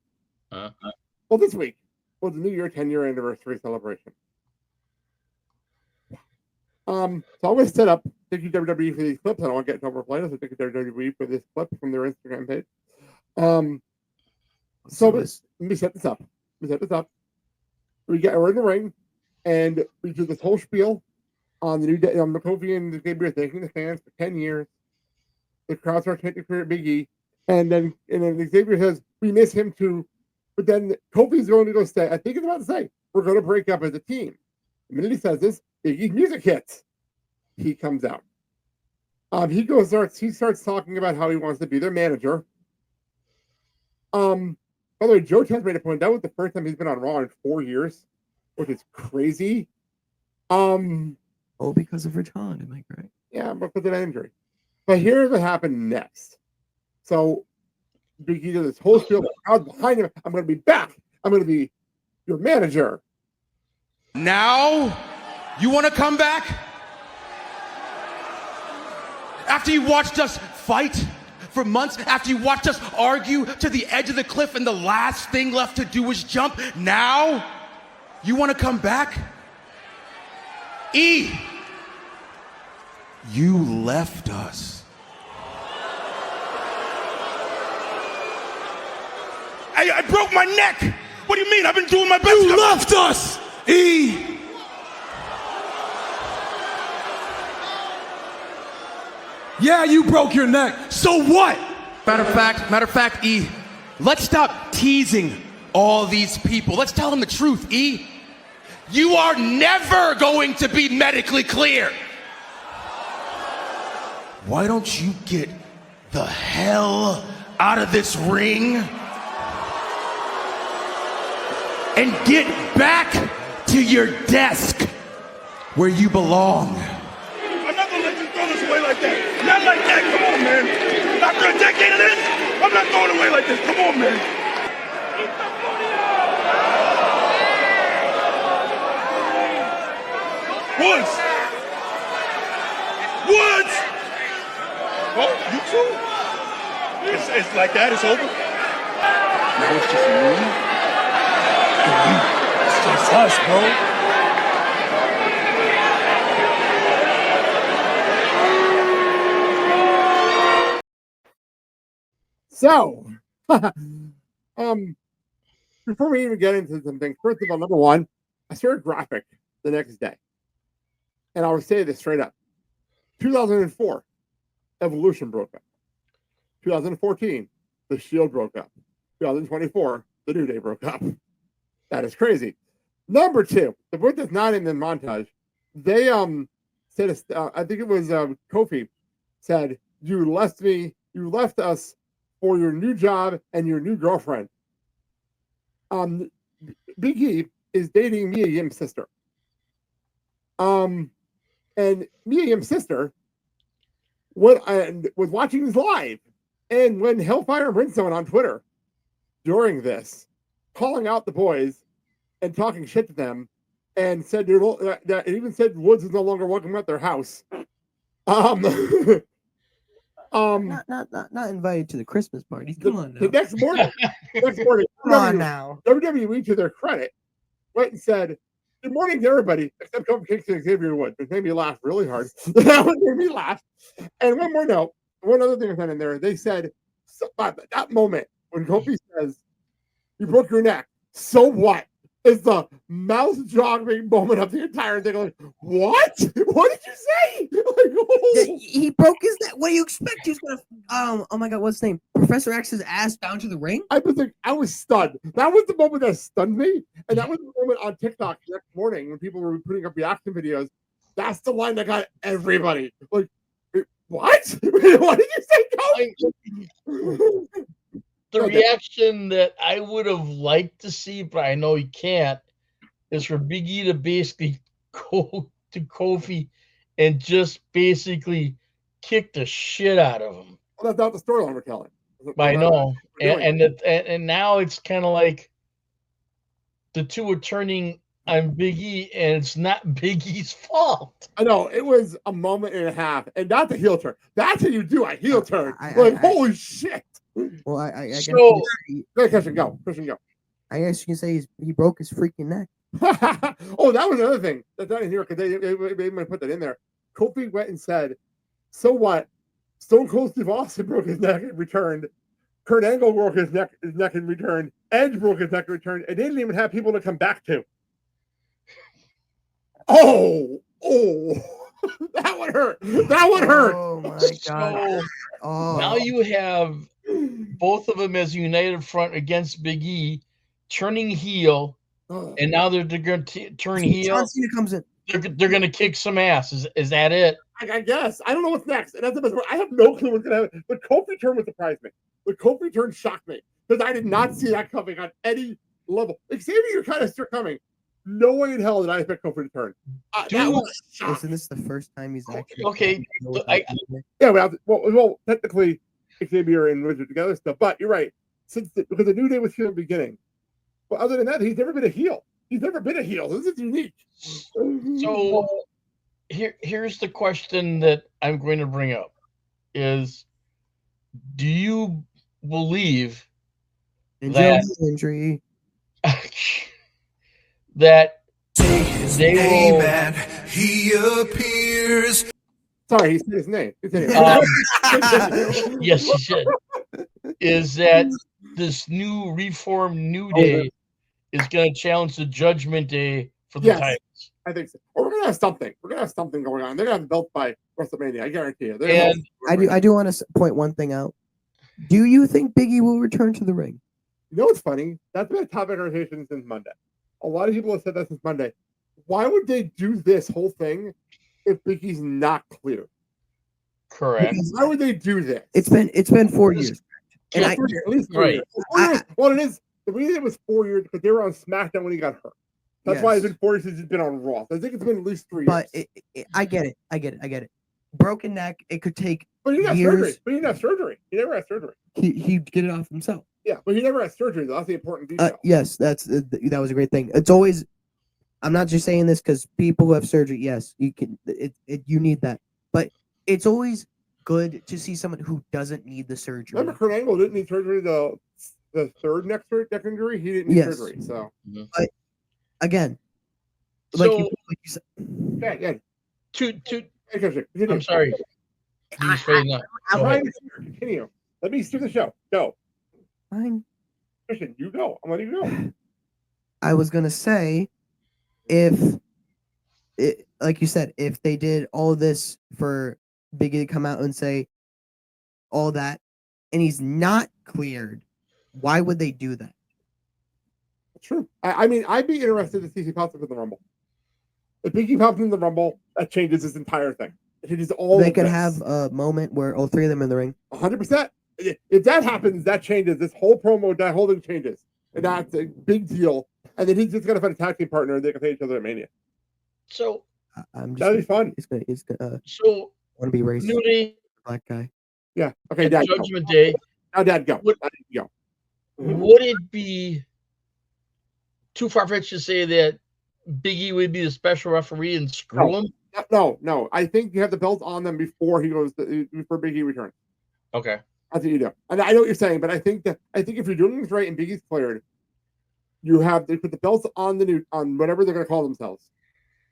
Well, this week was the New Year 10-year anniversary celebration. So I'm going to set up. Thank you WWE for these clips. I don't want to get into overplay, so thank you WWE for this clip from their Instagram page. So let me set this up. We're in the ring, and we do this whole spiel on the New Day, Kofi and Xavier thanking the fans for 10 years. The crowd starts chanting for Big E, and then Xavier says, "We miss him too." But then Kofi's going to go say, I think he's about to say, "We're going to break up as a team." The minute he says this, Big E's music hits. He comes out. He starts talking about how he wants to be their manager. By the way, Joe Tess made a point. That was the first time he's been on Raw in 4 years, which is crazy. Because of Raton, am I correct? Yeah, because of an injury. But here's what happened next. So Big E did this whole spiel. The crowd behind him. I'm going to be back. I'm going to be your manager. Now, you want to come back? After you watched us fight for months, after you watched us argue to the edge of the cliff and the last thing left to do was jump, now you want to come back? E, you left us. I broke my neck. What do you mean? I've been doing my best. You left us, E. Yeah, you broke your neck. So what? Matter of fact, E, let's stop teasing all these people. Let's tell them the truth, E. You are never going to be medically clear. Why don't you get the hell out of this ring and get back to your desk where you belong? I'm not gonna let you throw this away like that. Not like that. Come on, man. After a decade of this, I'm not throwing away like this. Come on, man. Woods. Woods. Oh, you too. It's like that. It's over. Now it's just me and you. It's just us, bro. So, before we even get into some things, first of all, number one, I saw a graphic the next day, and I will say this straight up: 2004, Evolution broke up. 2014, The Shield broke up. 2024, The New Day broke up. That is crazy. Number two, the book that's not in the montage, they said, I think it was Kofi said, you left us for your new job and your new girlfriend. Big E is dating Mia Yim's sister. And Mia Yim's sister was watching this live, and when Hellfire and Brimstone on Twitter during this, calling out the boys and talking shit to them, and said that it even said Woods is no longer welcome at their house. Not invited to the Christmas parties. Come on now. The next morning, Come on now. WWE, to their credit, went and said, "Good morning to everybody, except Kofi Kingston and Xavier Woods." It made me laugh really hard. That one made me laugh. And one more note, one other thing I found in there. They said that moment when Kofi says, "You broke your neck. So what?" is the mouth-dropping moment of the entire thing. Like, what? What did you say? Like, oh. He broke his neck. What do you expect? He was gonna oh my god, what's his name? Professor X's ass down to the ring? I was stunned. That was the moment that stunned me. And that was the moment on TikTok the next morning when people were putting up reaction videos. That's the line that got everybody. Like, what? What did you say, Coach? The reaction that I would have liked to see, but I know he can't, is for Big E to basically go to Kofi and just basically kick the shit out of him. Well, that's not the storyline we're telling. I know, and now it's kind of like the two are turning on Big E, and it's not Big E's fault. I know, it was a moment and a half, and not the heel turn. That's how you do a heel turn. Holy shit! Well, I guess so, Christian, go. I guess you can say he broke his freaking neck. Oh, that was another thing that's not in here because they might put that in there. Kofi went and said, "So what? Stone Cold Steve Austin broke his neck and returned. Kurt Angle broke his neck and returned. Edge broke his neck and returned, and they didn't even have people to come back to." Oh, that would hurt. That would hurt. Oh my god. So, now you have both of them as a united front against Big E, turning heel, and now they're going to turn heel. John Cena comes in. They're going to kick some ass. Is that it? I guess. I don't know what's next. And that's the best part. I have no clue what's going to happen. The Kofi turn would surprise me. The Kofi turn shocked me because I did not see that coming on any level. Xavier, you're kind of still coming. No way in hell did I expect Kofi to turn. Isn't this the first time he's actually okay? Well, technically, Xavier and Wizard together stuff, but you're right. Because the New Day was here in the beginning. But other than that, he's never been a heel. This is unique. So here's the question that I'm going to bring up: is do you believe that injury? That they will... and he appears. Sorry, he said his name. Yes, he should. Is that this new reformed New Day is going to challenge the Judgment Day for the titles? I think so. Or we're going to have something. We're going to have something going on. They're going to have the belt by WrestleMania. I guarantee you. I do want to point one thing out. Do you think Biggie will return to the ring? You know what's funny? That's been a topic of conversation since Monday. A lot of people have said that since Monday. Why would they do this whole thing if Biggie's not clear? Correct. Why would they do this? It's been 4 years. And At least 4 years. 4 years. Well, it is. The reason it was 4 years because they were on SmackDown when he got hurt. That's why it's been 4 years since he's been on Raw. So I think it's been at least 3 years. But I get it. Broken neck, it could take But he didn't years. have surgery. But he didn't have surgery. He never had surgery. He'd get it off himself. Yeah, but he never had surgery. That's the important detail. Yes, that was a great thing. It's always. I'm not just saying this because people who have surgery. Yes, you can. You need that, but it's always good to see someone who doesn't need the surgery. Remember, Kurt Angle didn't need surgery. The third neck injury, he didn't need surgery. So, but again, So, like you said, I'm sorry. You just fading out. Go ahead. Continue. Let me steer the show. Go. Fine. Christian, you go. I'm letting you go. I was gonna say, like you said, if they did all this for Biggie to come out and say all that, and he's not cleared, why would they do that? True. I mean, I'd be interested to see if he pops up in the Rumble. If Biggie pops in the Rumble, that changes his entire thing. It changes all. They could have a moment where all three of them in the ring. 100%. If that happens, that changes. This whole promo, that whole thing changes. And that's a big deal. And then he's just going to find a tag team partner and they can play each other at Mania. So, that'd be fun. It's gonna so want to be racist. New Day, black guy. Yeah. Okay, Dad. Judgment Day. Now, Dad, go. Go. Would it be too far-fetched to say that Biggie would be the special referee and screw him? No. I think you have the belt on them before before Biggie returns. Okay. That's what you do. And I know what you're saying, but I think if you're doing this right and Biggie's cleared, they put the belts on on whatever they're going to call themselves.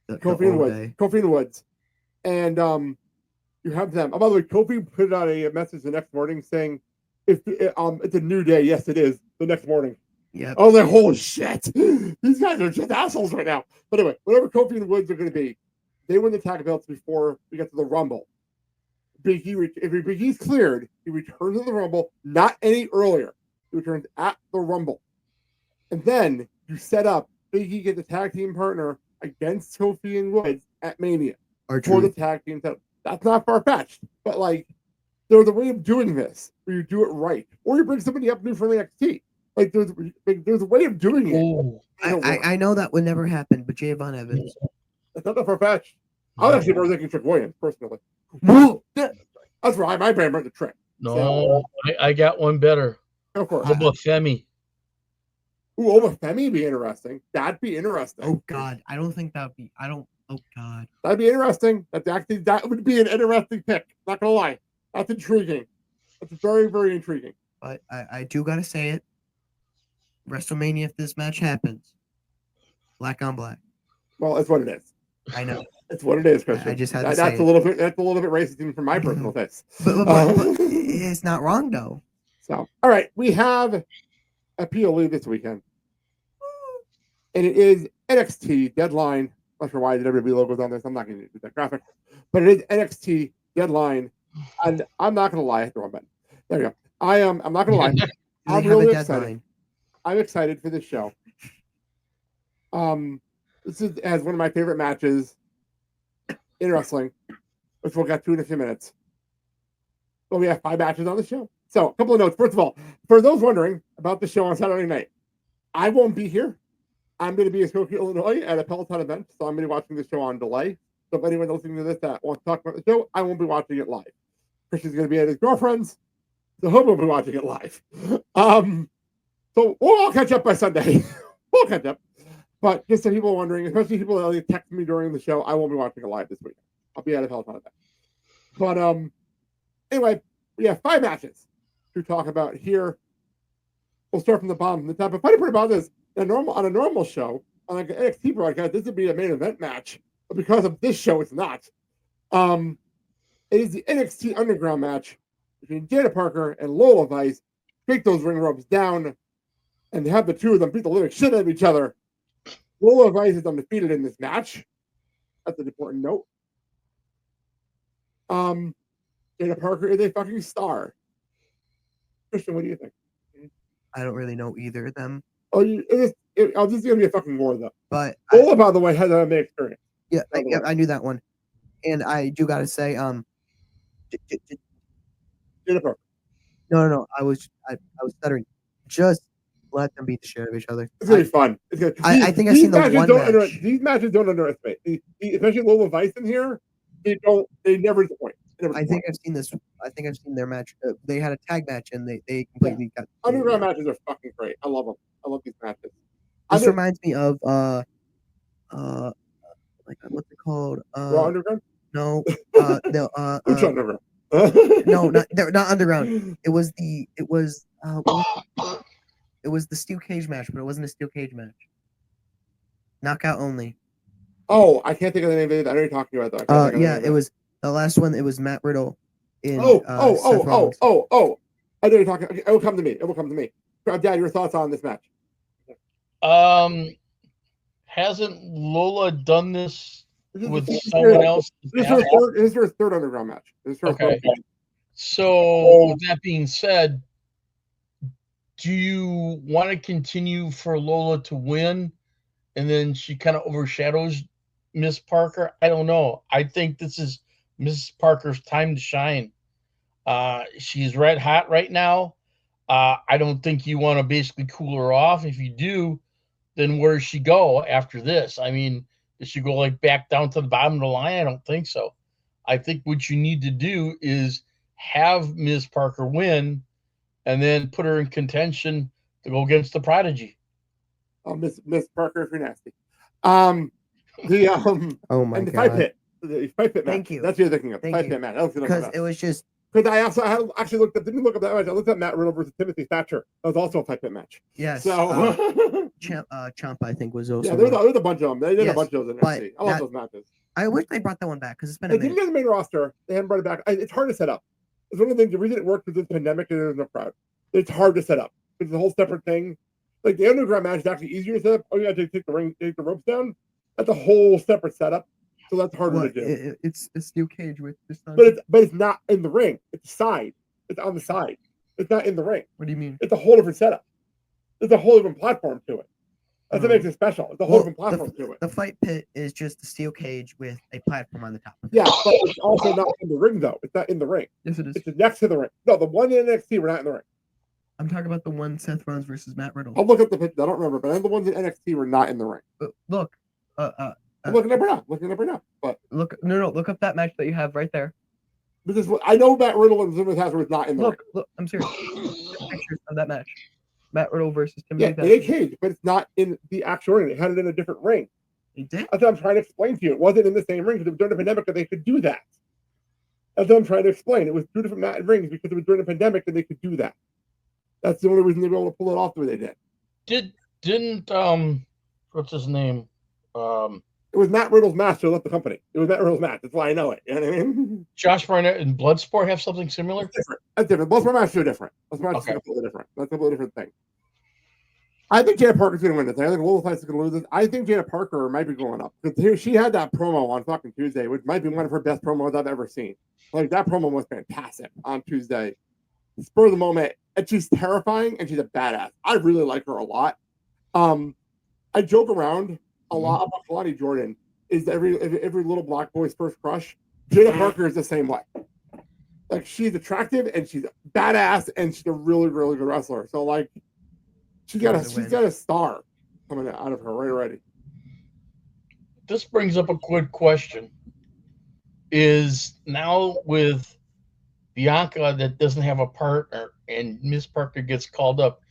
Kofi and Woods. And you have them. Oh, by the way, Kofi put out a message the next morning saying, it's a new day. Yes, it is. The next morning. Yeah. I was like, holy shit. These guys are just assholes right now. But anyway, whatever Kofi and Woods are going to be, they win the tag belts before we get to the Rumble. If Biggie's cleared, he returns to the Rumble, not any earlier. He returns at the Rumble. And then you set up Biggie get the tag team partner against Kofi and Woods at Mania for the tag team title. That's not far-fetched, but there's a way of doing this where you do it right. Or you bring somebody up new from NXT. There's a way of doing it. I know that would never happen, but Javon Evans. That's not that far-fetched. I was actually more thinking Trick Williams, personally. That's right. My brain burned the trick. No, I got one better. Go for it. How about Femi? Ooh, Femi be interesting. That'd be interesting. Oh God, I don't think that'd be. Oh God, that'd be interesting. That would be an interesting pick. Not gonna lie, that's intriguing. That's very, very intriguing. But I do gotta say it. WrestleMania, if this match happens, black on black. Well, it's what it is. I know. It's what it is, Christian. I just had to that's say a little bit. That's a little bit racist even from my personal taste. But it's not wrong though. So, all right, we have a PLE this weekend, and it is NXT Deadline. I'm not sure why the WWE logo's on this. I'm not going to do that graphic, but it is NXT Deadline, and I'm not going to lie. I hit the wrong button. There you go. I'm not going to lie. I'm really excited. I'm excited for this show. This is as one of my favorite matches in wrestling, which we'll get to in a few minutes. But we have 5 matches on the show. So, a couple of notes. First of all, for those wondering about the show on Saturday night, I won't be here. I'm going to be in Skokie, Illinois at a Peloton event, so I'm going to be watching the show on delay. So, if anyone listening to this that wants to talk about the show, I won't be watching it live. Christian's going to be at his girlfriend's, so he'll be watching it live. So, we'll all catch up by Sunday. We'll catch up. But just so people are wondering, especially people that text me during the show, I won't be watching it live this week. I'll be at a Peloton event. But anyway, we have 5 matches to talk about here. We'll start from the bottom. The top. The funny part about this, on a normal show, on like an NXT broadcast, this would be a main event match. But because of this show, it's not. It is the NXT Underground match between Jada Parker and Lola Vice. Break those ring ropes down and have the two of them beat the living shit out of each other. Lola Vice is undefeated in this match. That's an important note. Jada Parker is a fucking star. Christian, what do you think? I don't really know either of them. Oh, this is gonna be a fucking war though. But Lola, by the way, has an MMA experience. Yeah, I knew that one, and I do gotta say, Jada Parker. No, I was stuttering. Just let them beat the shit out of each other. It's gonna be fun. It's gonna, I think I've seen the one match. These matches don't underestimate, especially Lola Vice in here. They never disappoint. I think I've seen this. I think I've seen their match. They had a tag match and they completely got. Underground matches are fucking great. I love them. I love these matches. This reminds me of like what's it called? Raw Underground? No, Lucha Underground. No, they're not underground. It was the steel cage match, but it wasn't a steel cage match. Knockout only. Oh, I can't think of the name of it. I know you're talking about that. Yeah, it was the last one. It was Matt Riddle. I know you're talking. Okay, it will come to me. It will come to me. Dad, your thoughts on this match? Hasn't Lola done this with someone else? This is her third underground match. Okay. So with that being said, do you want to continue for Lola to win, and then she kind of overshadows Miss Parker? I don't know. I think this is Mrs. Parker's time to shine. She's red hot right now. I don't think you want to basically cool her off. If you do, then where does she go after this? I mean, does she go like back down to the bottom of the line? I don't think so. I think what you need to do is have Ms. Parker win and then put her in contention to go against the Prodigy. Oh, Miss Parker, if you're nasty. Oh my and the god. The fight pit match. Thank you. That's what you're thinking of. Thank Fight you. pit match. Because it was just. Because I actually didn't look up that match. I looked at Matt Riddle versus Timothy Thatcher. That was also a fight pit match. Yes. So Champ, I think, was also. Yeah, there's a bunch of them. They did a Yes, bunch of those in but NXT. I love those matches. I wish they brought that one back because it's been a They didn't minute. get the main roster. They haven't brought it back. It's hard to set up. It's one of the things. The reason it worked was the pandemic and there's no crowd. It's hard to set up. It's a whole separate thing. Like the underground match is actually easier to set up. Oh, you got to take the ropes down. That's a whole separate setup. So that's harder to do. It's a steel cage with this. But it's not in the ring. It's side. It's on the side. It's not in the ring. What do you mean? It's a whole different setup. There's a whole different platform to it. That's what makes it special. It's a whole different platform to it. The fight pit is just a steel cage with a platform on the top of it. Yeah, but it's also not in the ring though. It's not in the ring. Yes, it is. It's next to the ring. No, the one in NXT were not in the ring. I'm talking about the one Seth Rollins versus Matt Riddle. I'll look at the picture. I don't remember, but the ones in NXT were not in the ring. Look, I'm looking up right now. But look up that match that you have right there. Because I know Matt Riddle and Timothy Thatcher was not in the ring. Look, I'm serious. Pictures of that match. Matt Riddle versus Timothy Thatcher. They cage, but it's not in the actual ring. They had it in a different ring. They did? That's what I'm trying to explain to you. It wasn't in the same ring because during the pandemic they could do that. That's what I'm trying to explain. It was two different rings because it was during the pandemic and they could do that. That's the only reason they were able to pull it off the way they did. Didn't what's his name? It was Matt Riddle's match that left the company. It was Matt Riddle's match. That's why I know it. You know what I mean? Josh Barnett and Bloodsport have something similar? That's different. Both my matches are different. Both my matches are completely different. That's a completely different thing. I think Jada Parker's going to win this thing. I think Lola Vice is going to lose this. I think Jada Parker might be going up. Because she had that promo on fucking Tuesday, which might be one of her best promos I've ever seen. Like, that promo was fantastic on Tuesday. Spur of the moment. And she's terrifying, and she's a badass. I really like her a lot. I joke around a lot about Kalani Jordan. Is every little black boy's first crush. Jada Parker is the same way. Like, she's attractive and she's badass and she's a really, really good wrestler. So like, she's got a star coming out of her right already. This brings up a good question. Is now with Bianca that doesn't have a partner and Miss Parker gets called up,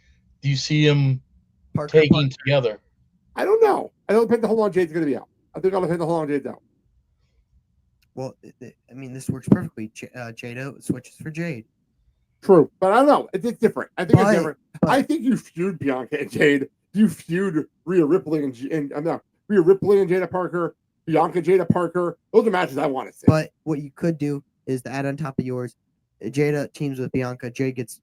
do you see him taking together? I don't know. I don't think the whole long Jade's going to be out. I think I'll depend the whole long Jade's out. Well, I mean, this works perfectly. Jada switches for Jade. True, but I don't know. It's different. I think it's different. I think you feud Bianca and Jade. You feud Rhea Ripley and Rhea Ripley and Jada Parker. Bianca, Jada Parker. Those are matches I want to see. But what you could do is to add on top of yours, Jada teams with Bianca. Jade gets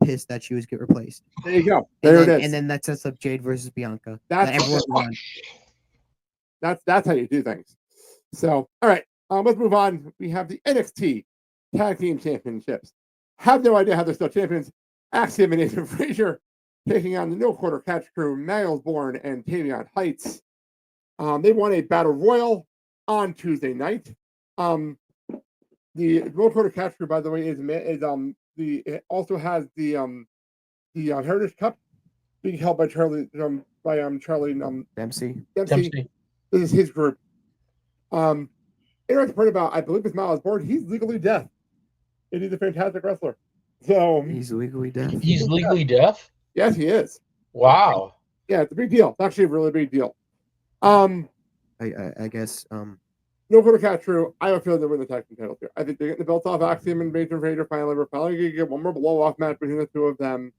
pissed that she was get replaced. There you go. There it is. And then that sets up Jade versus Bianca. That's how you do things. So, all right, let's move on. We have the NXT Tag Team Championships. Have no idea how they're still champions. Axiom and Nathan Frazier taking on the No Quarter Catch Crew, Miles Bourne and Tavion Heights. They won a battle royal on Tuesday night. The No Quarter Catch Crew, by the way, it also has the Heritage Cup being held by Charlie Dempsey. This is his group. Interesting part about, I believe it's Miles Bourne, he's legally deaf. And he's a fantastic wrestler. So He's legally deaf. He's legally deaf? Yes, he is. Wow. Yeah, it's a big deal. It's actually a really big deal. I guess No Quarter Catch Crew, I have a feeling they win the tag team titles here. I think they're getting the belts off Axiom and Nathan Frazier finally. We're finally going to get one more blow-off match between the two of them.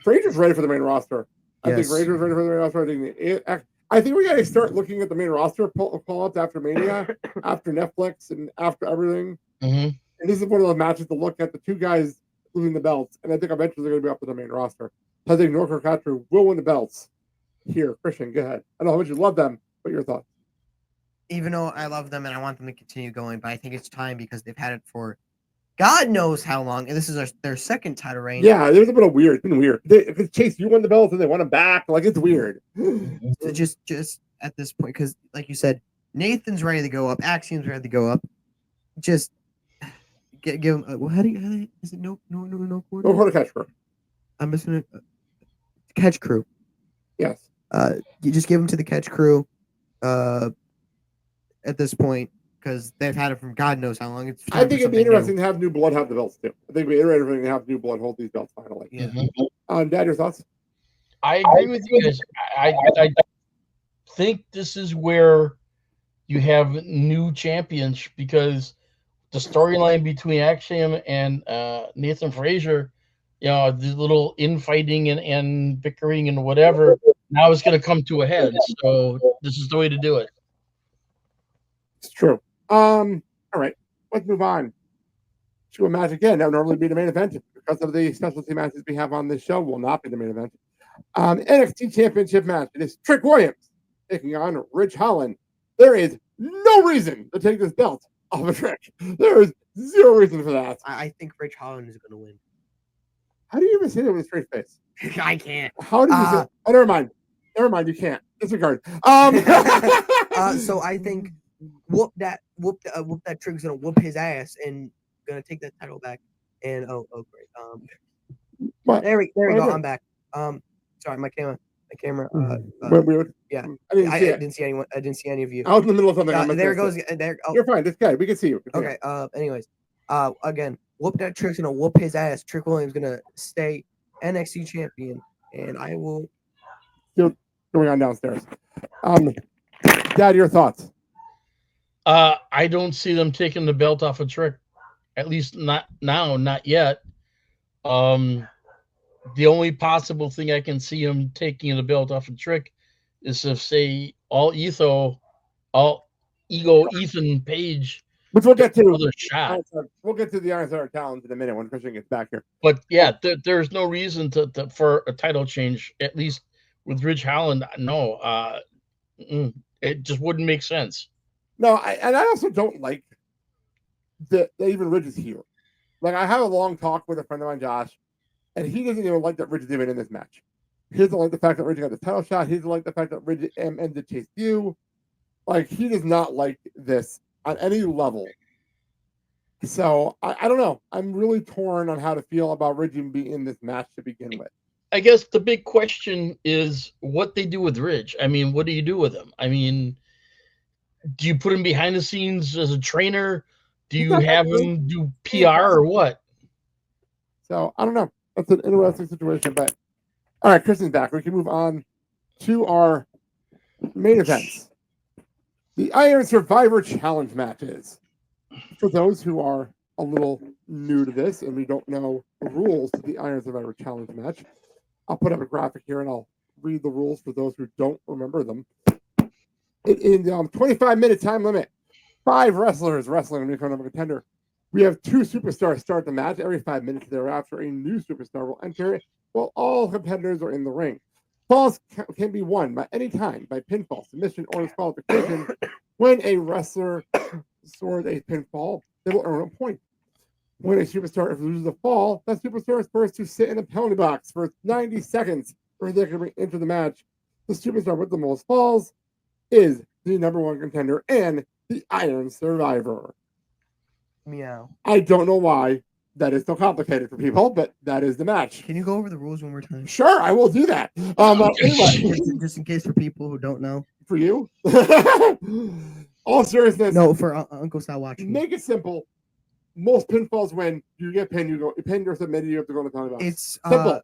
Frazier's ready for the main roster. I think Frazier's ready for the main roster. I think we got to start looking at the main roster pull-ups after Mania, after Netflix, and after everything. Mm-hmm. And this is one of those matches to look at the two guys losing the belts, and I think eventually they're going to be up to the main roster. I think No Quarter Catch Crew will win the belts. Here, Christian, go ahead. I know how much you love them, but your thoughts. Even though I love them and I want them to continue going, but I think it's time because they've had it for God knows how long, and this is their second title reign. Yeah, there's a bit of weird. It's been weird. Because Chase, you won the belts and they want them back. Like, it's weird. So just at this point, because like you said, Nathan's ready to go up, Axiom's ready to go up. Just give him. Well, how do you? Is it no quarter? No Quarter Catch Crew. I'm missing it. Catch Crew. Yes. You just give them to the Catch Crew. At this point, because they've had it from God knows how long. I think it'd be interesting to have New Blood have the belts too. I think it'd be interesting to have New Blood hold these belts finally. Yeah. Dad, your thoughts? I agree with you guys. I think this is where you have new champions because the storyline between Axiom and Nathan Frazier, the little infighting and bickering and whatever, now it's going to come to a head. So this is the way to do it. It's true. All right, let's move on to a match again. That would normally be the main event because of the specialty matches we have on this show. Will not be the main event. NXT Championship match. It is Trick Williams taking on Ridge Holland. There is no reason to take this belt off of Trick. There is zero reason for that. I think Ridge Holland is going to win. How do you even say that with a straight face? I can't. How do you say? Oh, never mind. Never mind. You can't. Disregard. So I think whoop that Trick's gonna whoop his ass and gonna take that title back. And oh great. There we go. I'm back. Sorry, my camera. Weird. Yeah, I didn't see anyone. I didn't see any of you. I was in the middle of something. There goes. There. Oh. You're fine. This guy. We can see you. Okay. Anyways. Again, whoop that Trick's gonna whoop his ass. Trick Williams gonna stay NXT champion, and I will. Still going on downstairs. Dad, your thoughts? I don't see them taking the belt off of Trick, at least not now, not yet. The only possible thing I can see him taking the belt off of Trick is if, say, all ego Ethan Page, which we'll get to another shot. We'll get to the Iron Star Talent in a minute when Christian gets back here. But yeah, there's no reason for a title change, at least with Ridge Holland. No, it just wouldn't make sense. No, I also don't like that even Ridge is here. Like, I had a long talk with a friend of mine, Josh, and he doesn't even like that Ridge is even in this match. He doesn't like the fact that Ridge got the title shot. He doesn't like the fact that Ridge ended Chase U. Like, he does not like this on any level. So, I don't know. I'm really torn on how to feel about Ridge being in this match to begin with. I guess the big question is what they do with Ridge. I mean, what do you do with him? I mean, do you put him behind the scenes as a trainer? Do you have him do PR or what? So, I don't know. That's an interesting situation. But, all right, Kristen's back. We can move on to our main events. The Iron Survivor Challenge matches. For those who are a little new to this and we don't know the rules to the Iron Survivor Challenge match, I'll put up a graphic here and I'll read the rules for those who don't remember them. In 25-minute time limit, 5 wrestlers wrestling in front of a contender. We have 2 superstars start the match. Every 5 minutes thereafter, a new superstar will enter it while all competitors are in the ring. Falls can be won by any time by pinfall, submission, or disqualification when a wrestler scores a pinfall. they will earn a point. When a superstar loses a fall, that superstar is forced to sit in a penalty box for 90 seconds before they can enter the match. The superstar with the most falls is the number one contender and the Iron Survivor. Meow. I don't know why that is so complicated for people, but that is the match. Can you go over the rules one more time? Sure, I will do that. Anyway, just in case for people who don't know. for you, all seriousness. No, for Uncle Sal watching. Make it simple. Most pinfalls when you get pinned, you go pinned or submitted, you have to go in the penalty box. It's simple.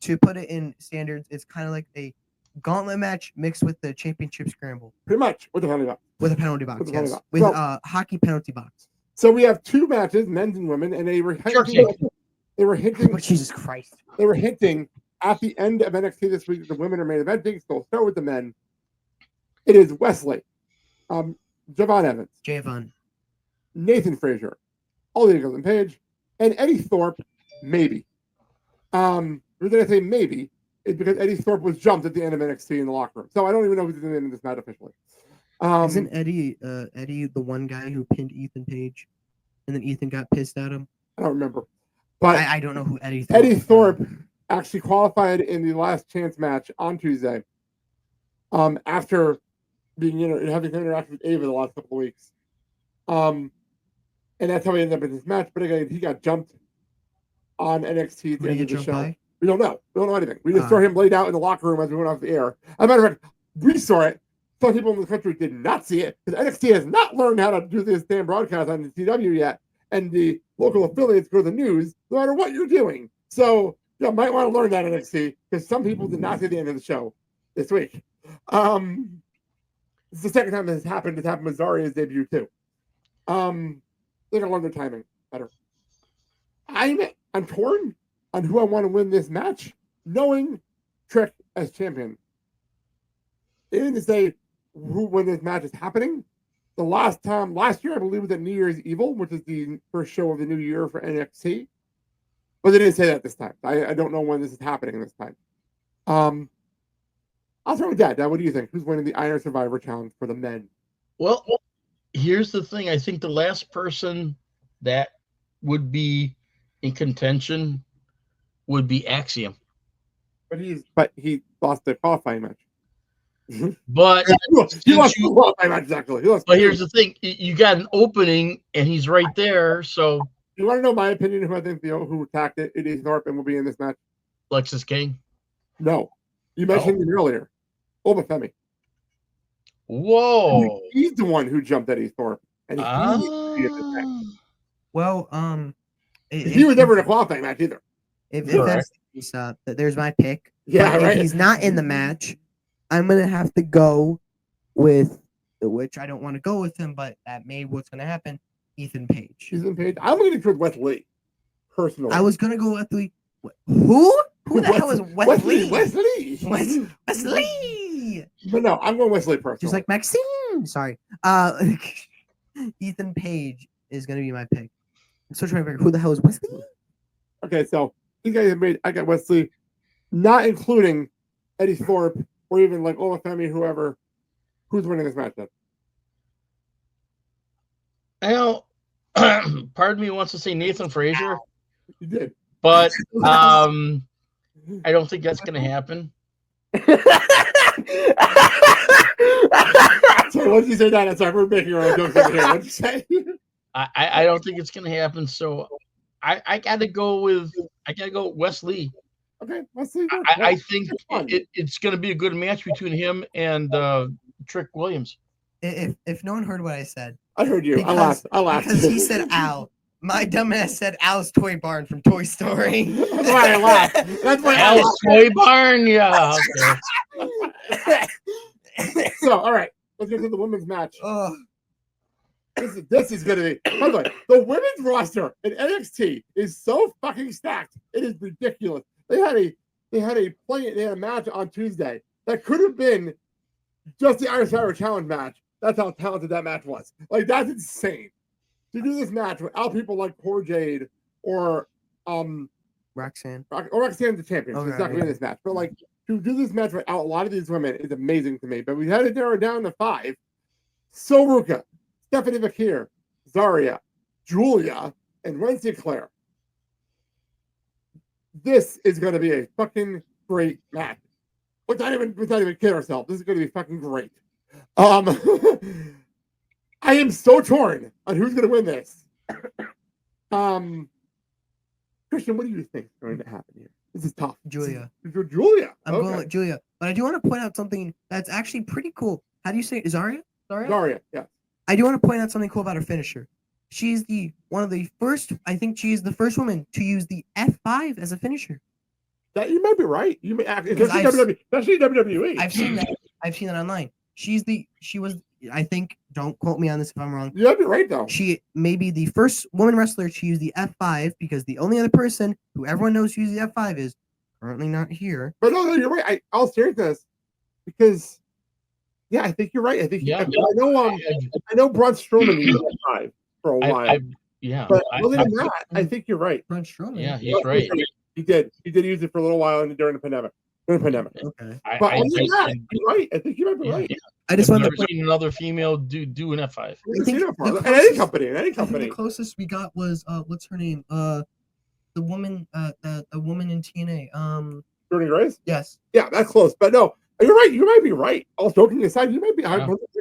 To put it in standards, it's kind of like a gauntlet match mixed with the championship scramble. Pretty much with the penalty box. With a penalty box, With a yes. penalty box. With So- hockey penalty box. So we have two matches, men's and women, and they were hinting. Oh, Jesus Christ. They were hinting at the end of NXT this week that the women are main eventing. So we'll start with the men. It is Wesley, Javon Evans, Javon, Nathan Frazier, Ollie Eagles and Page, and Eddie Thorpe, maybe. The reason I say maybe is because Eddie Thorpe was jumped at the end of NXT in the locker room. So I don't even know who's in this match officially. Isn't Eddie the one guy who pinned Ethan Page, and then Ethan got pissed at him? I don't remember, but I don't know who Eddie Thorpe Eddie is. Thorpe actually qualified in the last chance match on Tuesday. After being having interacted with Ava the last couple of weeks, and that's how he ended up in this match. But again, he got jumped on NXT at the end of the show. By? We don't know. We don't know anything. We just saw him laid out in the locker room as we went off the air. As a matter of fact, we saw it. Some people in the country did not see it because NXT has not learned how to do this damn broadcast on the CW yet, and the local affiliates go to the news no matter what you're doing. So you might want to learn that NXT because some people did not see the end of the show this week. It's the second time this has happened. It's happened with Zaria's debut too. They gotta learn their timing better. I'm torn on who I want to win this match, knowing Trick as champion. Even to say who when this match is happening. The last year I believe was at New Year's Evil, which is the first show of the new year for NXT. But they didn't say that this time. I don't know when this is happening this time. I'll start with that. Dad, what do you think? Who's winning the Iron Survivor Challenge for the men? Well, here's the thing. I think the last person that would be in contention would be Axiom. But he lost the qualifying match. But he lost the qualifying match, exactly. But here's the thing: you got an opening, and he's right there. So you want to know my opinion? Who I think who attacked it? It is Thorpe and will be in this match. Lexus King. No, you mentioned him earlier. Obafemi. Whoa! He's the one who jumped Eddie Thorpe, and Well, he was never in a qualifying match either. If that's the case, there's my pick. Yeah, But right. If he's not in the match, I'm gonna have to go with which I don't want to go with him, but that may what's gonna happen. Ethan Page. Ethan Page. I'm gonna go with Wesley. Personally, I was gonna go Wesley. Who? Who the hell is Wesley? Wesley. But no, I'm going Wesley personally. Just like Maxine. Sorry. Ethan Page is gonna be my pick. I'm still trying to figure who the hell is Wesley. Okay, so these guys have made. I got Wesley, not including Eddie Thorpe or even like Olafemi, whoever. Who's winning this match then? Now, pardon me, wants to say Nathan Frazier. You did, but I don't think that's going to happen. So what did you say, Dan? Sorry, we're making our own jokes over here. What did you say? I don't think it's going to happen. So I got to go with Wesley. Okay, Wesley. I think it's going to be a good match between him and Trick Williams. If no one heard what I said, I heard you. I laughed. Because he said Al. My dumbass said Al's Toy Barn from Toy Story. That's why I laughed. That's why Al's Toy Barn. Yeah. Okay. So, all right, let's get to the women's match. This is going to be. By the way, the women's roster in NXT is so fucking stacked. It is ridiculous. They had a match on Tuesday that could have been just the Iron Survivor Challenge match. That's how talented that match was. Like, that's insane. To do this match without people like Poor Jade or Roxanne. Roxanne's the champion. She's not going to win this match. But like to do this match without a lot of these women is amazing to me. But we had to narrow down to 5. Soruka, Stephanie Vakir, Zarya, Julia and Ren Sinclair. This is going to be a fucking great match. Let's not even kid ourselves. This is going to be fucking great. I am so torn on who's going to win this. Cristian, what do you think is going to happen here? This is tough. Julia. Julia. I'm going with Julia. But I do want to point out something that's actually pretty cool. How do you say it? Zarya? Zarya, yeah. I do want to point out something cool about her finisher. She's one of the first, I think she's the first woman to use the F5 as a finisher. That you might be right. You may especially WWE. I've seen that. I've seen that online. She was, I think, don't quote me on this if I'm wrong. You might be right though. She may be the first woman wrestler to use the F5 because the only other person who everyone knows who uses the F5 is currently not here. But no, you're right. I'll share this because I think you're right. I think I know Braun Strowman used F5 for a while. But other than that, I think you're right. Braun Strowman. Yeah, he's right. He did use it for a little while during the pandemic. Okay. But other than that, you're right. I think you might be right. I just wanted to see another female do an F5. I think in any company. The closest we got was what's her name? The woman in TNA. Jordan Grace? Yes. Yeah, that's close. But no, you're right. You might be right. All joking aside, you might be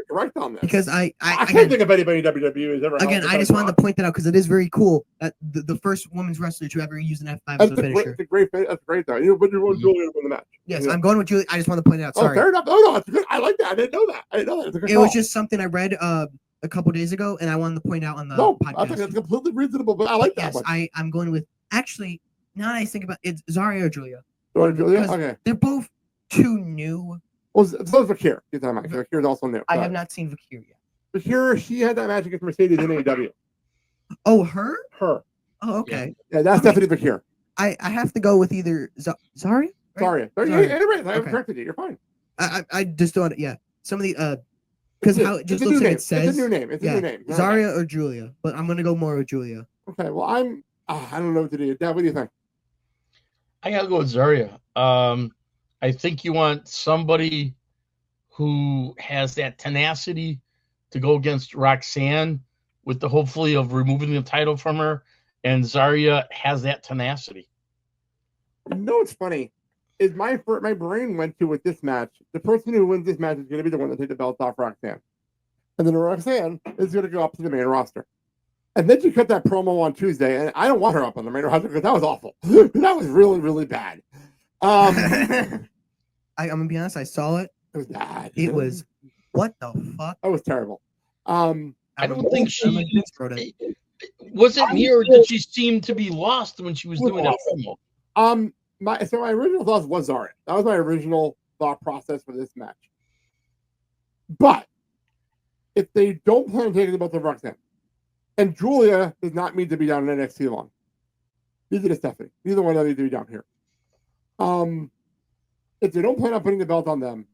correct on this. Because I can't think of anybody in WWE who's ever. Again, I just wanted to point that out because it is very cool that the first woman's wrestler to ever use an F5 as a finisher. That's great though. But you want Julia to win the match. Yes, I'm going with Julia. I just wanted to point it out. Sorry. Oh, fair enough. No, it's good. I like that. I didn't know that. It's a good it call. was just something I read a couple days ago, and I wanted to point out on the podcast. I think that's completely reasonable, but I like that one. I'm going with actually. Now that I think about it, it's Zarya or Julia. Julia? Okay. They're both too new. Well, so is Vakir. Vakir is also new. I have not seen Vakir yet. Vakir, she had that match against Mercedes in AEW. Oh, her? Her. Oh, okay. Yeah, that's definitely Vakir. I have to go with either Zarya? Right? Zarya. I corrected you. You're fine. I just don't. Yeah. Some of the because how it just looks like it says. It's a new name. It's a new name. Zarya or Julia, but I'm gonna go more with Julia. Okay. Well, I don't know what to do. Dad, what do you think? I gotta go with Zarya. I think you want somebody who has that tenacity to go against Roxanne with the hopefully of removing the title from her, and Zarya has that tenacity. You know what's funny is my brain went to with this match. The person who wins this match is going to be the one that takes the belt off Roxanne, and then Roxanne is going to go up to the main roster. And then she cut that promo on Tuesday, and I don't want her up on the main roster because that was awful. That was really, really bad. I'm gonna be honest. I saw it. It was bad. It was what the fuck? That was terrible. I don't think she was it me, or did she seem to be lost when she was doing that promo? My original thought was Zarya. That was my original thought process for this match. But if they don't plan on taking the belt of Roxanne, and Julia does not need to be down in NXT long. Neither does Stephanie. Neither one of them need to be down here. If they don't plan on putting the belt on them,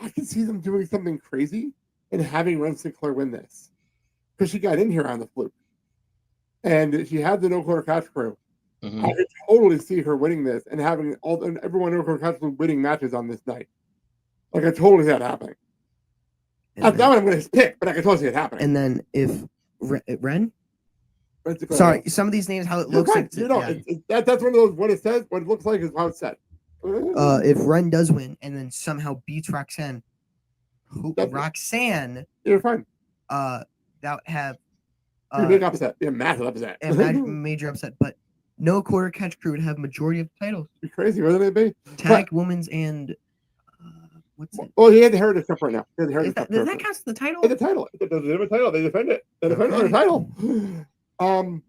I can see them doing something crazy and having Ren Sinclair win this. Because she got in here on the fluke. And she had the no quarter catch crew. Mm-hmm. I could totally see her winning this and having everyone no quarter catch crew winning matches on this night. Like I totally see that happening. That's not what I'm going to pick, but I can totally see it happening. And then if Ren? Sorry, some of these names, how it looks like. That's one of those, what it says, what it looks like is how it's said. If Ren does win and then somehow beats Roxanne, you're fine. That would have a big upset. Yeah, massive upset. Major upset. But no quarter catch crew would have majority of the titles. Be crazy, wouldn't it be? Tag, women's, and what's it? Well, he had the Heritage Cup right now. Does that count as the title? It's a title. It's a legitimate title. They defend it. They defend their title. My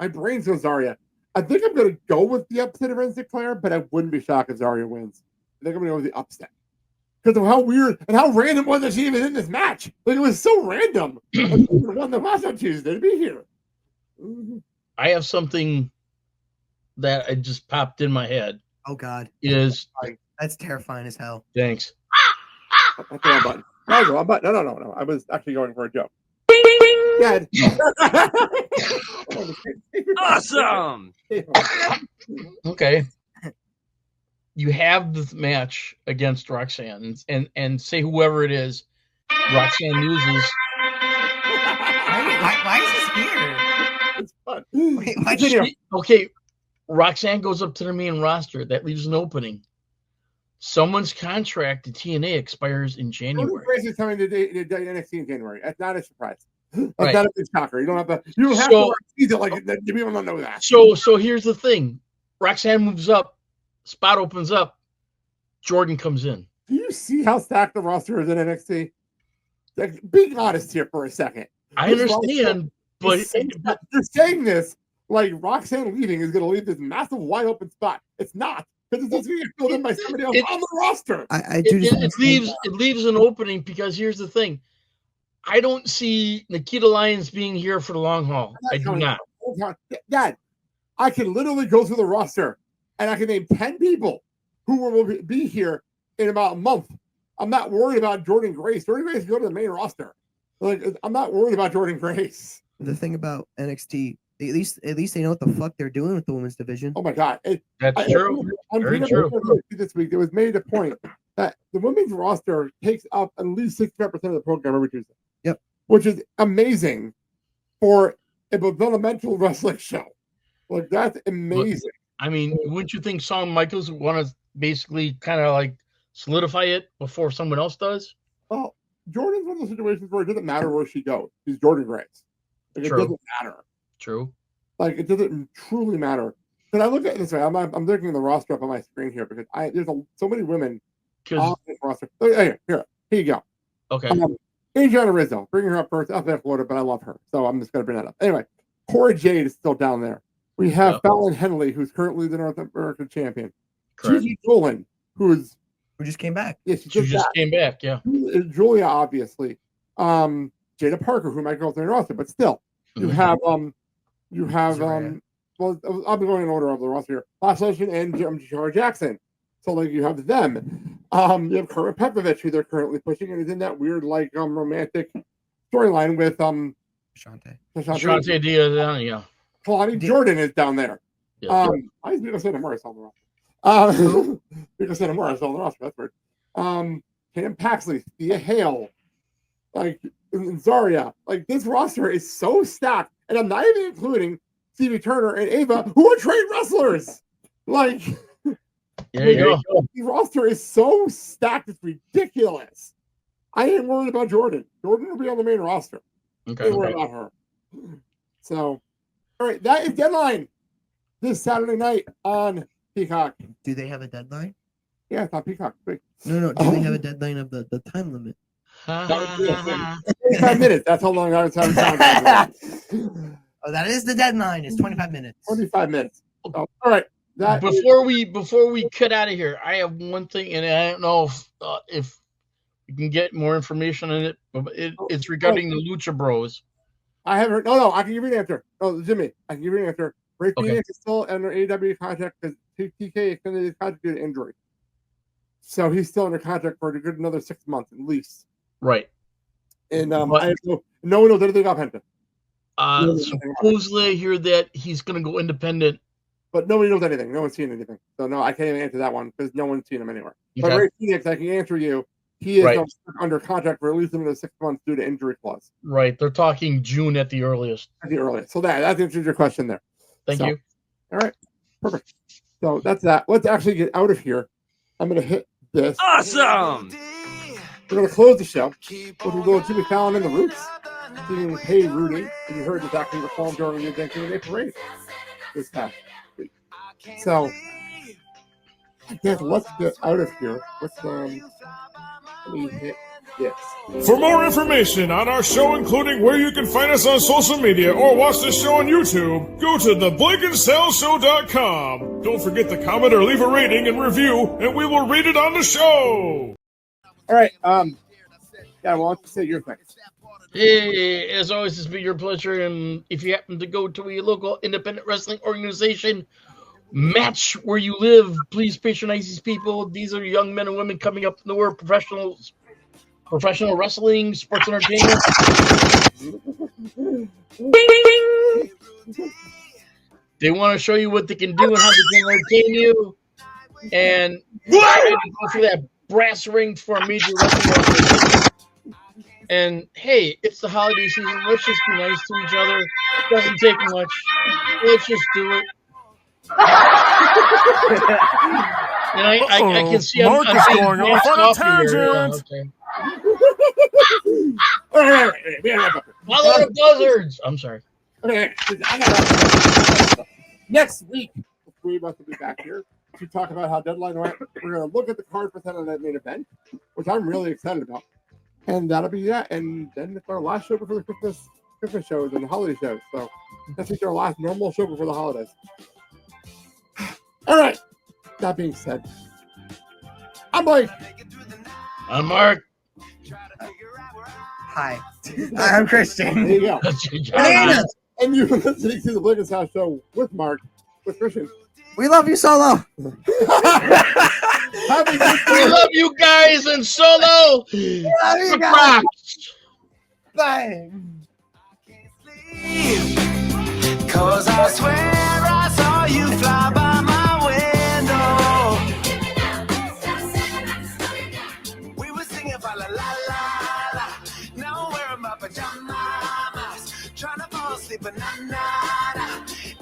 brain's on Zarya. I think I'm gonna go with the upset of Ren Sinclair, but I wouldn't be shocked if Zarya wins. I think I'm gonna go with the upset because of how weird and how random was that she even in this match. Like it was so random. Won the match on Tuesday to be here. I have something that I just popped in my head. Oh God! That's terrifying as hell. Thanks. That's the wrong button. No. I was actually going for a joke. Dad. Awesome. Okay. You have this match against Roxanne, and say whoever it is, Roxanne loses. Why is this here? It's fun. Wait, why Okay, Roxanne goes up to the main roster. That leaves an opening. Someone's contract to TNA expires in January. Grace is coming to NXT in January. That's not a surprise. That's Right. not a big shocker. You don't have to. You don't have So- to tease it like people don't know that. So here's the thing. Roxanne moves up. Spot opens up. Jordan comes in. Do you see how stacked the roster is in NXT? Like, being honest here for a second. I This understand, but roster is so- you're saying this like Roxanne leaving is going to leave this massive wide open spot. It's not, because it's just going to get filled in by somebody else on the roster. I do it leaves an opening because here's the thing. I don't see Nikita Lyons being here for the long haul. I do not. Dad, I can literally go through the roster and I can name 10 people who will be here in about a month. I'm not worried about Jordan Grace. Jordan Grace go to the main roster. Like, I'm not worried about Jordan Grace. The thing about NXT, at least they know what the fuck they're doing with the women's division. Oh my god, That's true. Very true. This week, it was made a point that the women's roster takes up at least 65% of the program every Tuesday. Yep, which is amazing for a developmental wrestling show. Like, that's amazing. I mean, wouldn't you think Shawn Michaels would want to basically kind of like solidify it before someone else does? Well, Jordan's one of those situations where it doesn't matter where she goes. She's Jordan Grace. Like, True. it doesn't matter. True. Like, it doesn't truly matter. But I look at it this way. I'm looking at the roster up on my screen here because there's so many women on this roster. Oh, here you go. Okay. Adriana Rizzo, bringing her up first. Up in Florida, but I love her, so I'm just going to bring that up. Anyway, Cora Jade is still down there. We have Fallon Henley, who's currently the North American champion. Gigi Dolan, who just came back. Yeah, she just came back. Yeah. Julia, obviously. Jada Parker, who might go to the roster, but still, you have well, I'll be going in order of the roster here. Last Legend and Jar Jackson. So, like, you have them. You have Kermit Petrovich, who they're currently pushing, and is in that weird, like, romantic storyline with Shante Diaz, yeah. Kalani Jordan is down there. Yeah. Why is Miko Satomura still on the roster? Miko Satomura is still on the roster. That's weird. Cam Paxley, Thea Hale, like, Zarya. Like, this roster is so stacked, and I'm not even including Stevie Turner and Ava, who are trained wrestlers. Like, there you go. The roster is so stacked, it's ridiculous. I ain't worried about Jordan. Jordan will be on the main roster. Okay. Ain't worried about her. So, all right, that is Deadline this Saturday night on Peacock. Do they have a deadline? Yeah, it's on Peacock. Wait. No. Do they have a deadline of the time limit? 25 minutes. That's how long I was having time. Oh, that is the deadline. It's 25 minutes. 25 minutes. So, all right. Before we cut out of here, I have one thing, and I don't know if we can get more information on it. But it's regarding the Lucha Bros. I haven't heard. No, I can give you an answer. Oh, Jimmy, I can give you an answer. Ray Phoenix is still under AEW contract because TK extended his contract due to injury. So he's still under contract for a good another 6 months at least. Right. And I have no one knows anything about Penta. Supposedly I hear that he's going to go independent. But nobody knows anything. No one's seen anything. So, no, I can't even answer that one because no one's seen him anywhere. Okay. But Ray Phoenix, I can answer you. He is under contract for at least another 6 months due to injury clause. Right. They're talking June at the earliest. At the earliest. So that answers your question there. Thank you. All right. Perfect. So that's that. Let's actually get out of here. I'm going to hit this. Awesome. We're going to close the show with a little Jimmy Fallon and the Roots singing Hey Rudy. And you heard this actually performed during the Thanksgiving Day Parade this past week. So I guess let's get out of here. Let me hit this. For more information on our show, including where you can find us on social media or watch the show on YouTube, go to theblakeandsaleshow.com. Don't forget to comment or leave a rating and review, and we will read it on the show. All right. Yeah, why don't you say your thing? Hey, as always, it's been your pleasure. And if you happen to go to a local independent wrestling organization match where you live, please patronize these people. These are young men and women coming up in the world, professional wrestling, sports entertainment. They want to show you what they can do and how they can entertain you. And go for that brass ring for a major wrestling organization. And hey, it's the holiday season. Let's just be nice to each other. It doesn't take much. Let's just do it. And I can see Mark is being going off on a off here. tangent. Follow the buzzards. I'm sorry. Okay, I gotta next week, the three of us will be back here to talk about how Deadline went. We're going to look at the card for Saturday Night Main Event, which I'm really excited about. And that'll be that. And then it's our last show before the Christmas shows and the holiday shows. So that's our last normal show before the holidays. All right. That being said, I'm Blake. I'm Mark. Hi. I'm Christian. There you go. And you've been listening to the Blake and Sal Show with Mark, with Christian. We love you, Solo. We love you guys in Solo. We love you guys. Bye. Cause I swear I saw you fly by my window. We were singing fa la la la la. Now I'm wearing my pajamas, trying to fall asleep but not.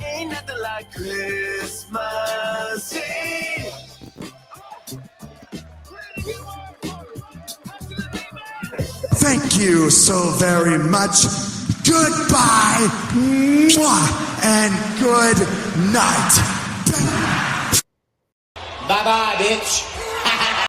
Ain't nothing like Christmas Eve. Thank you so very much. Goodbye. Mwah, and good night. Bye-bye, bitch.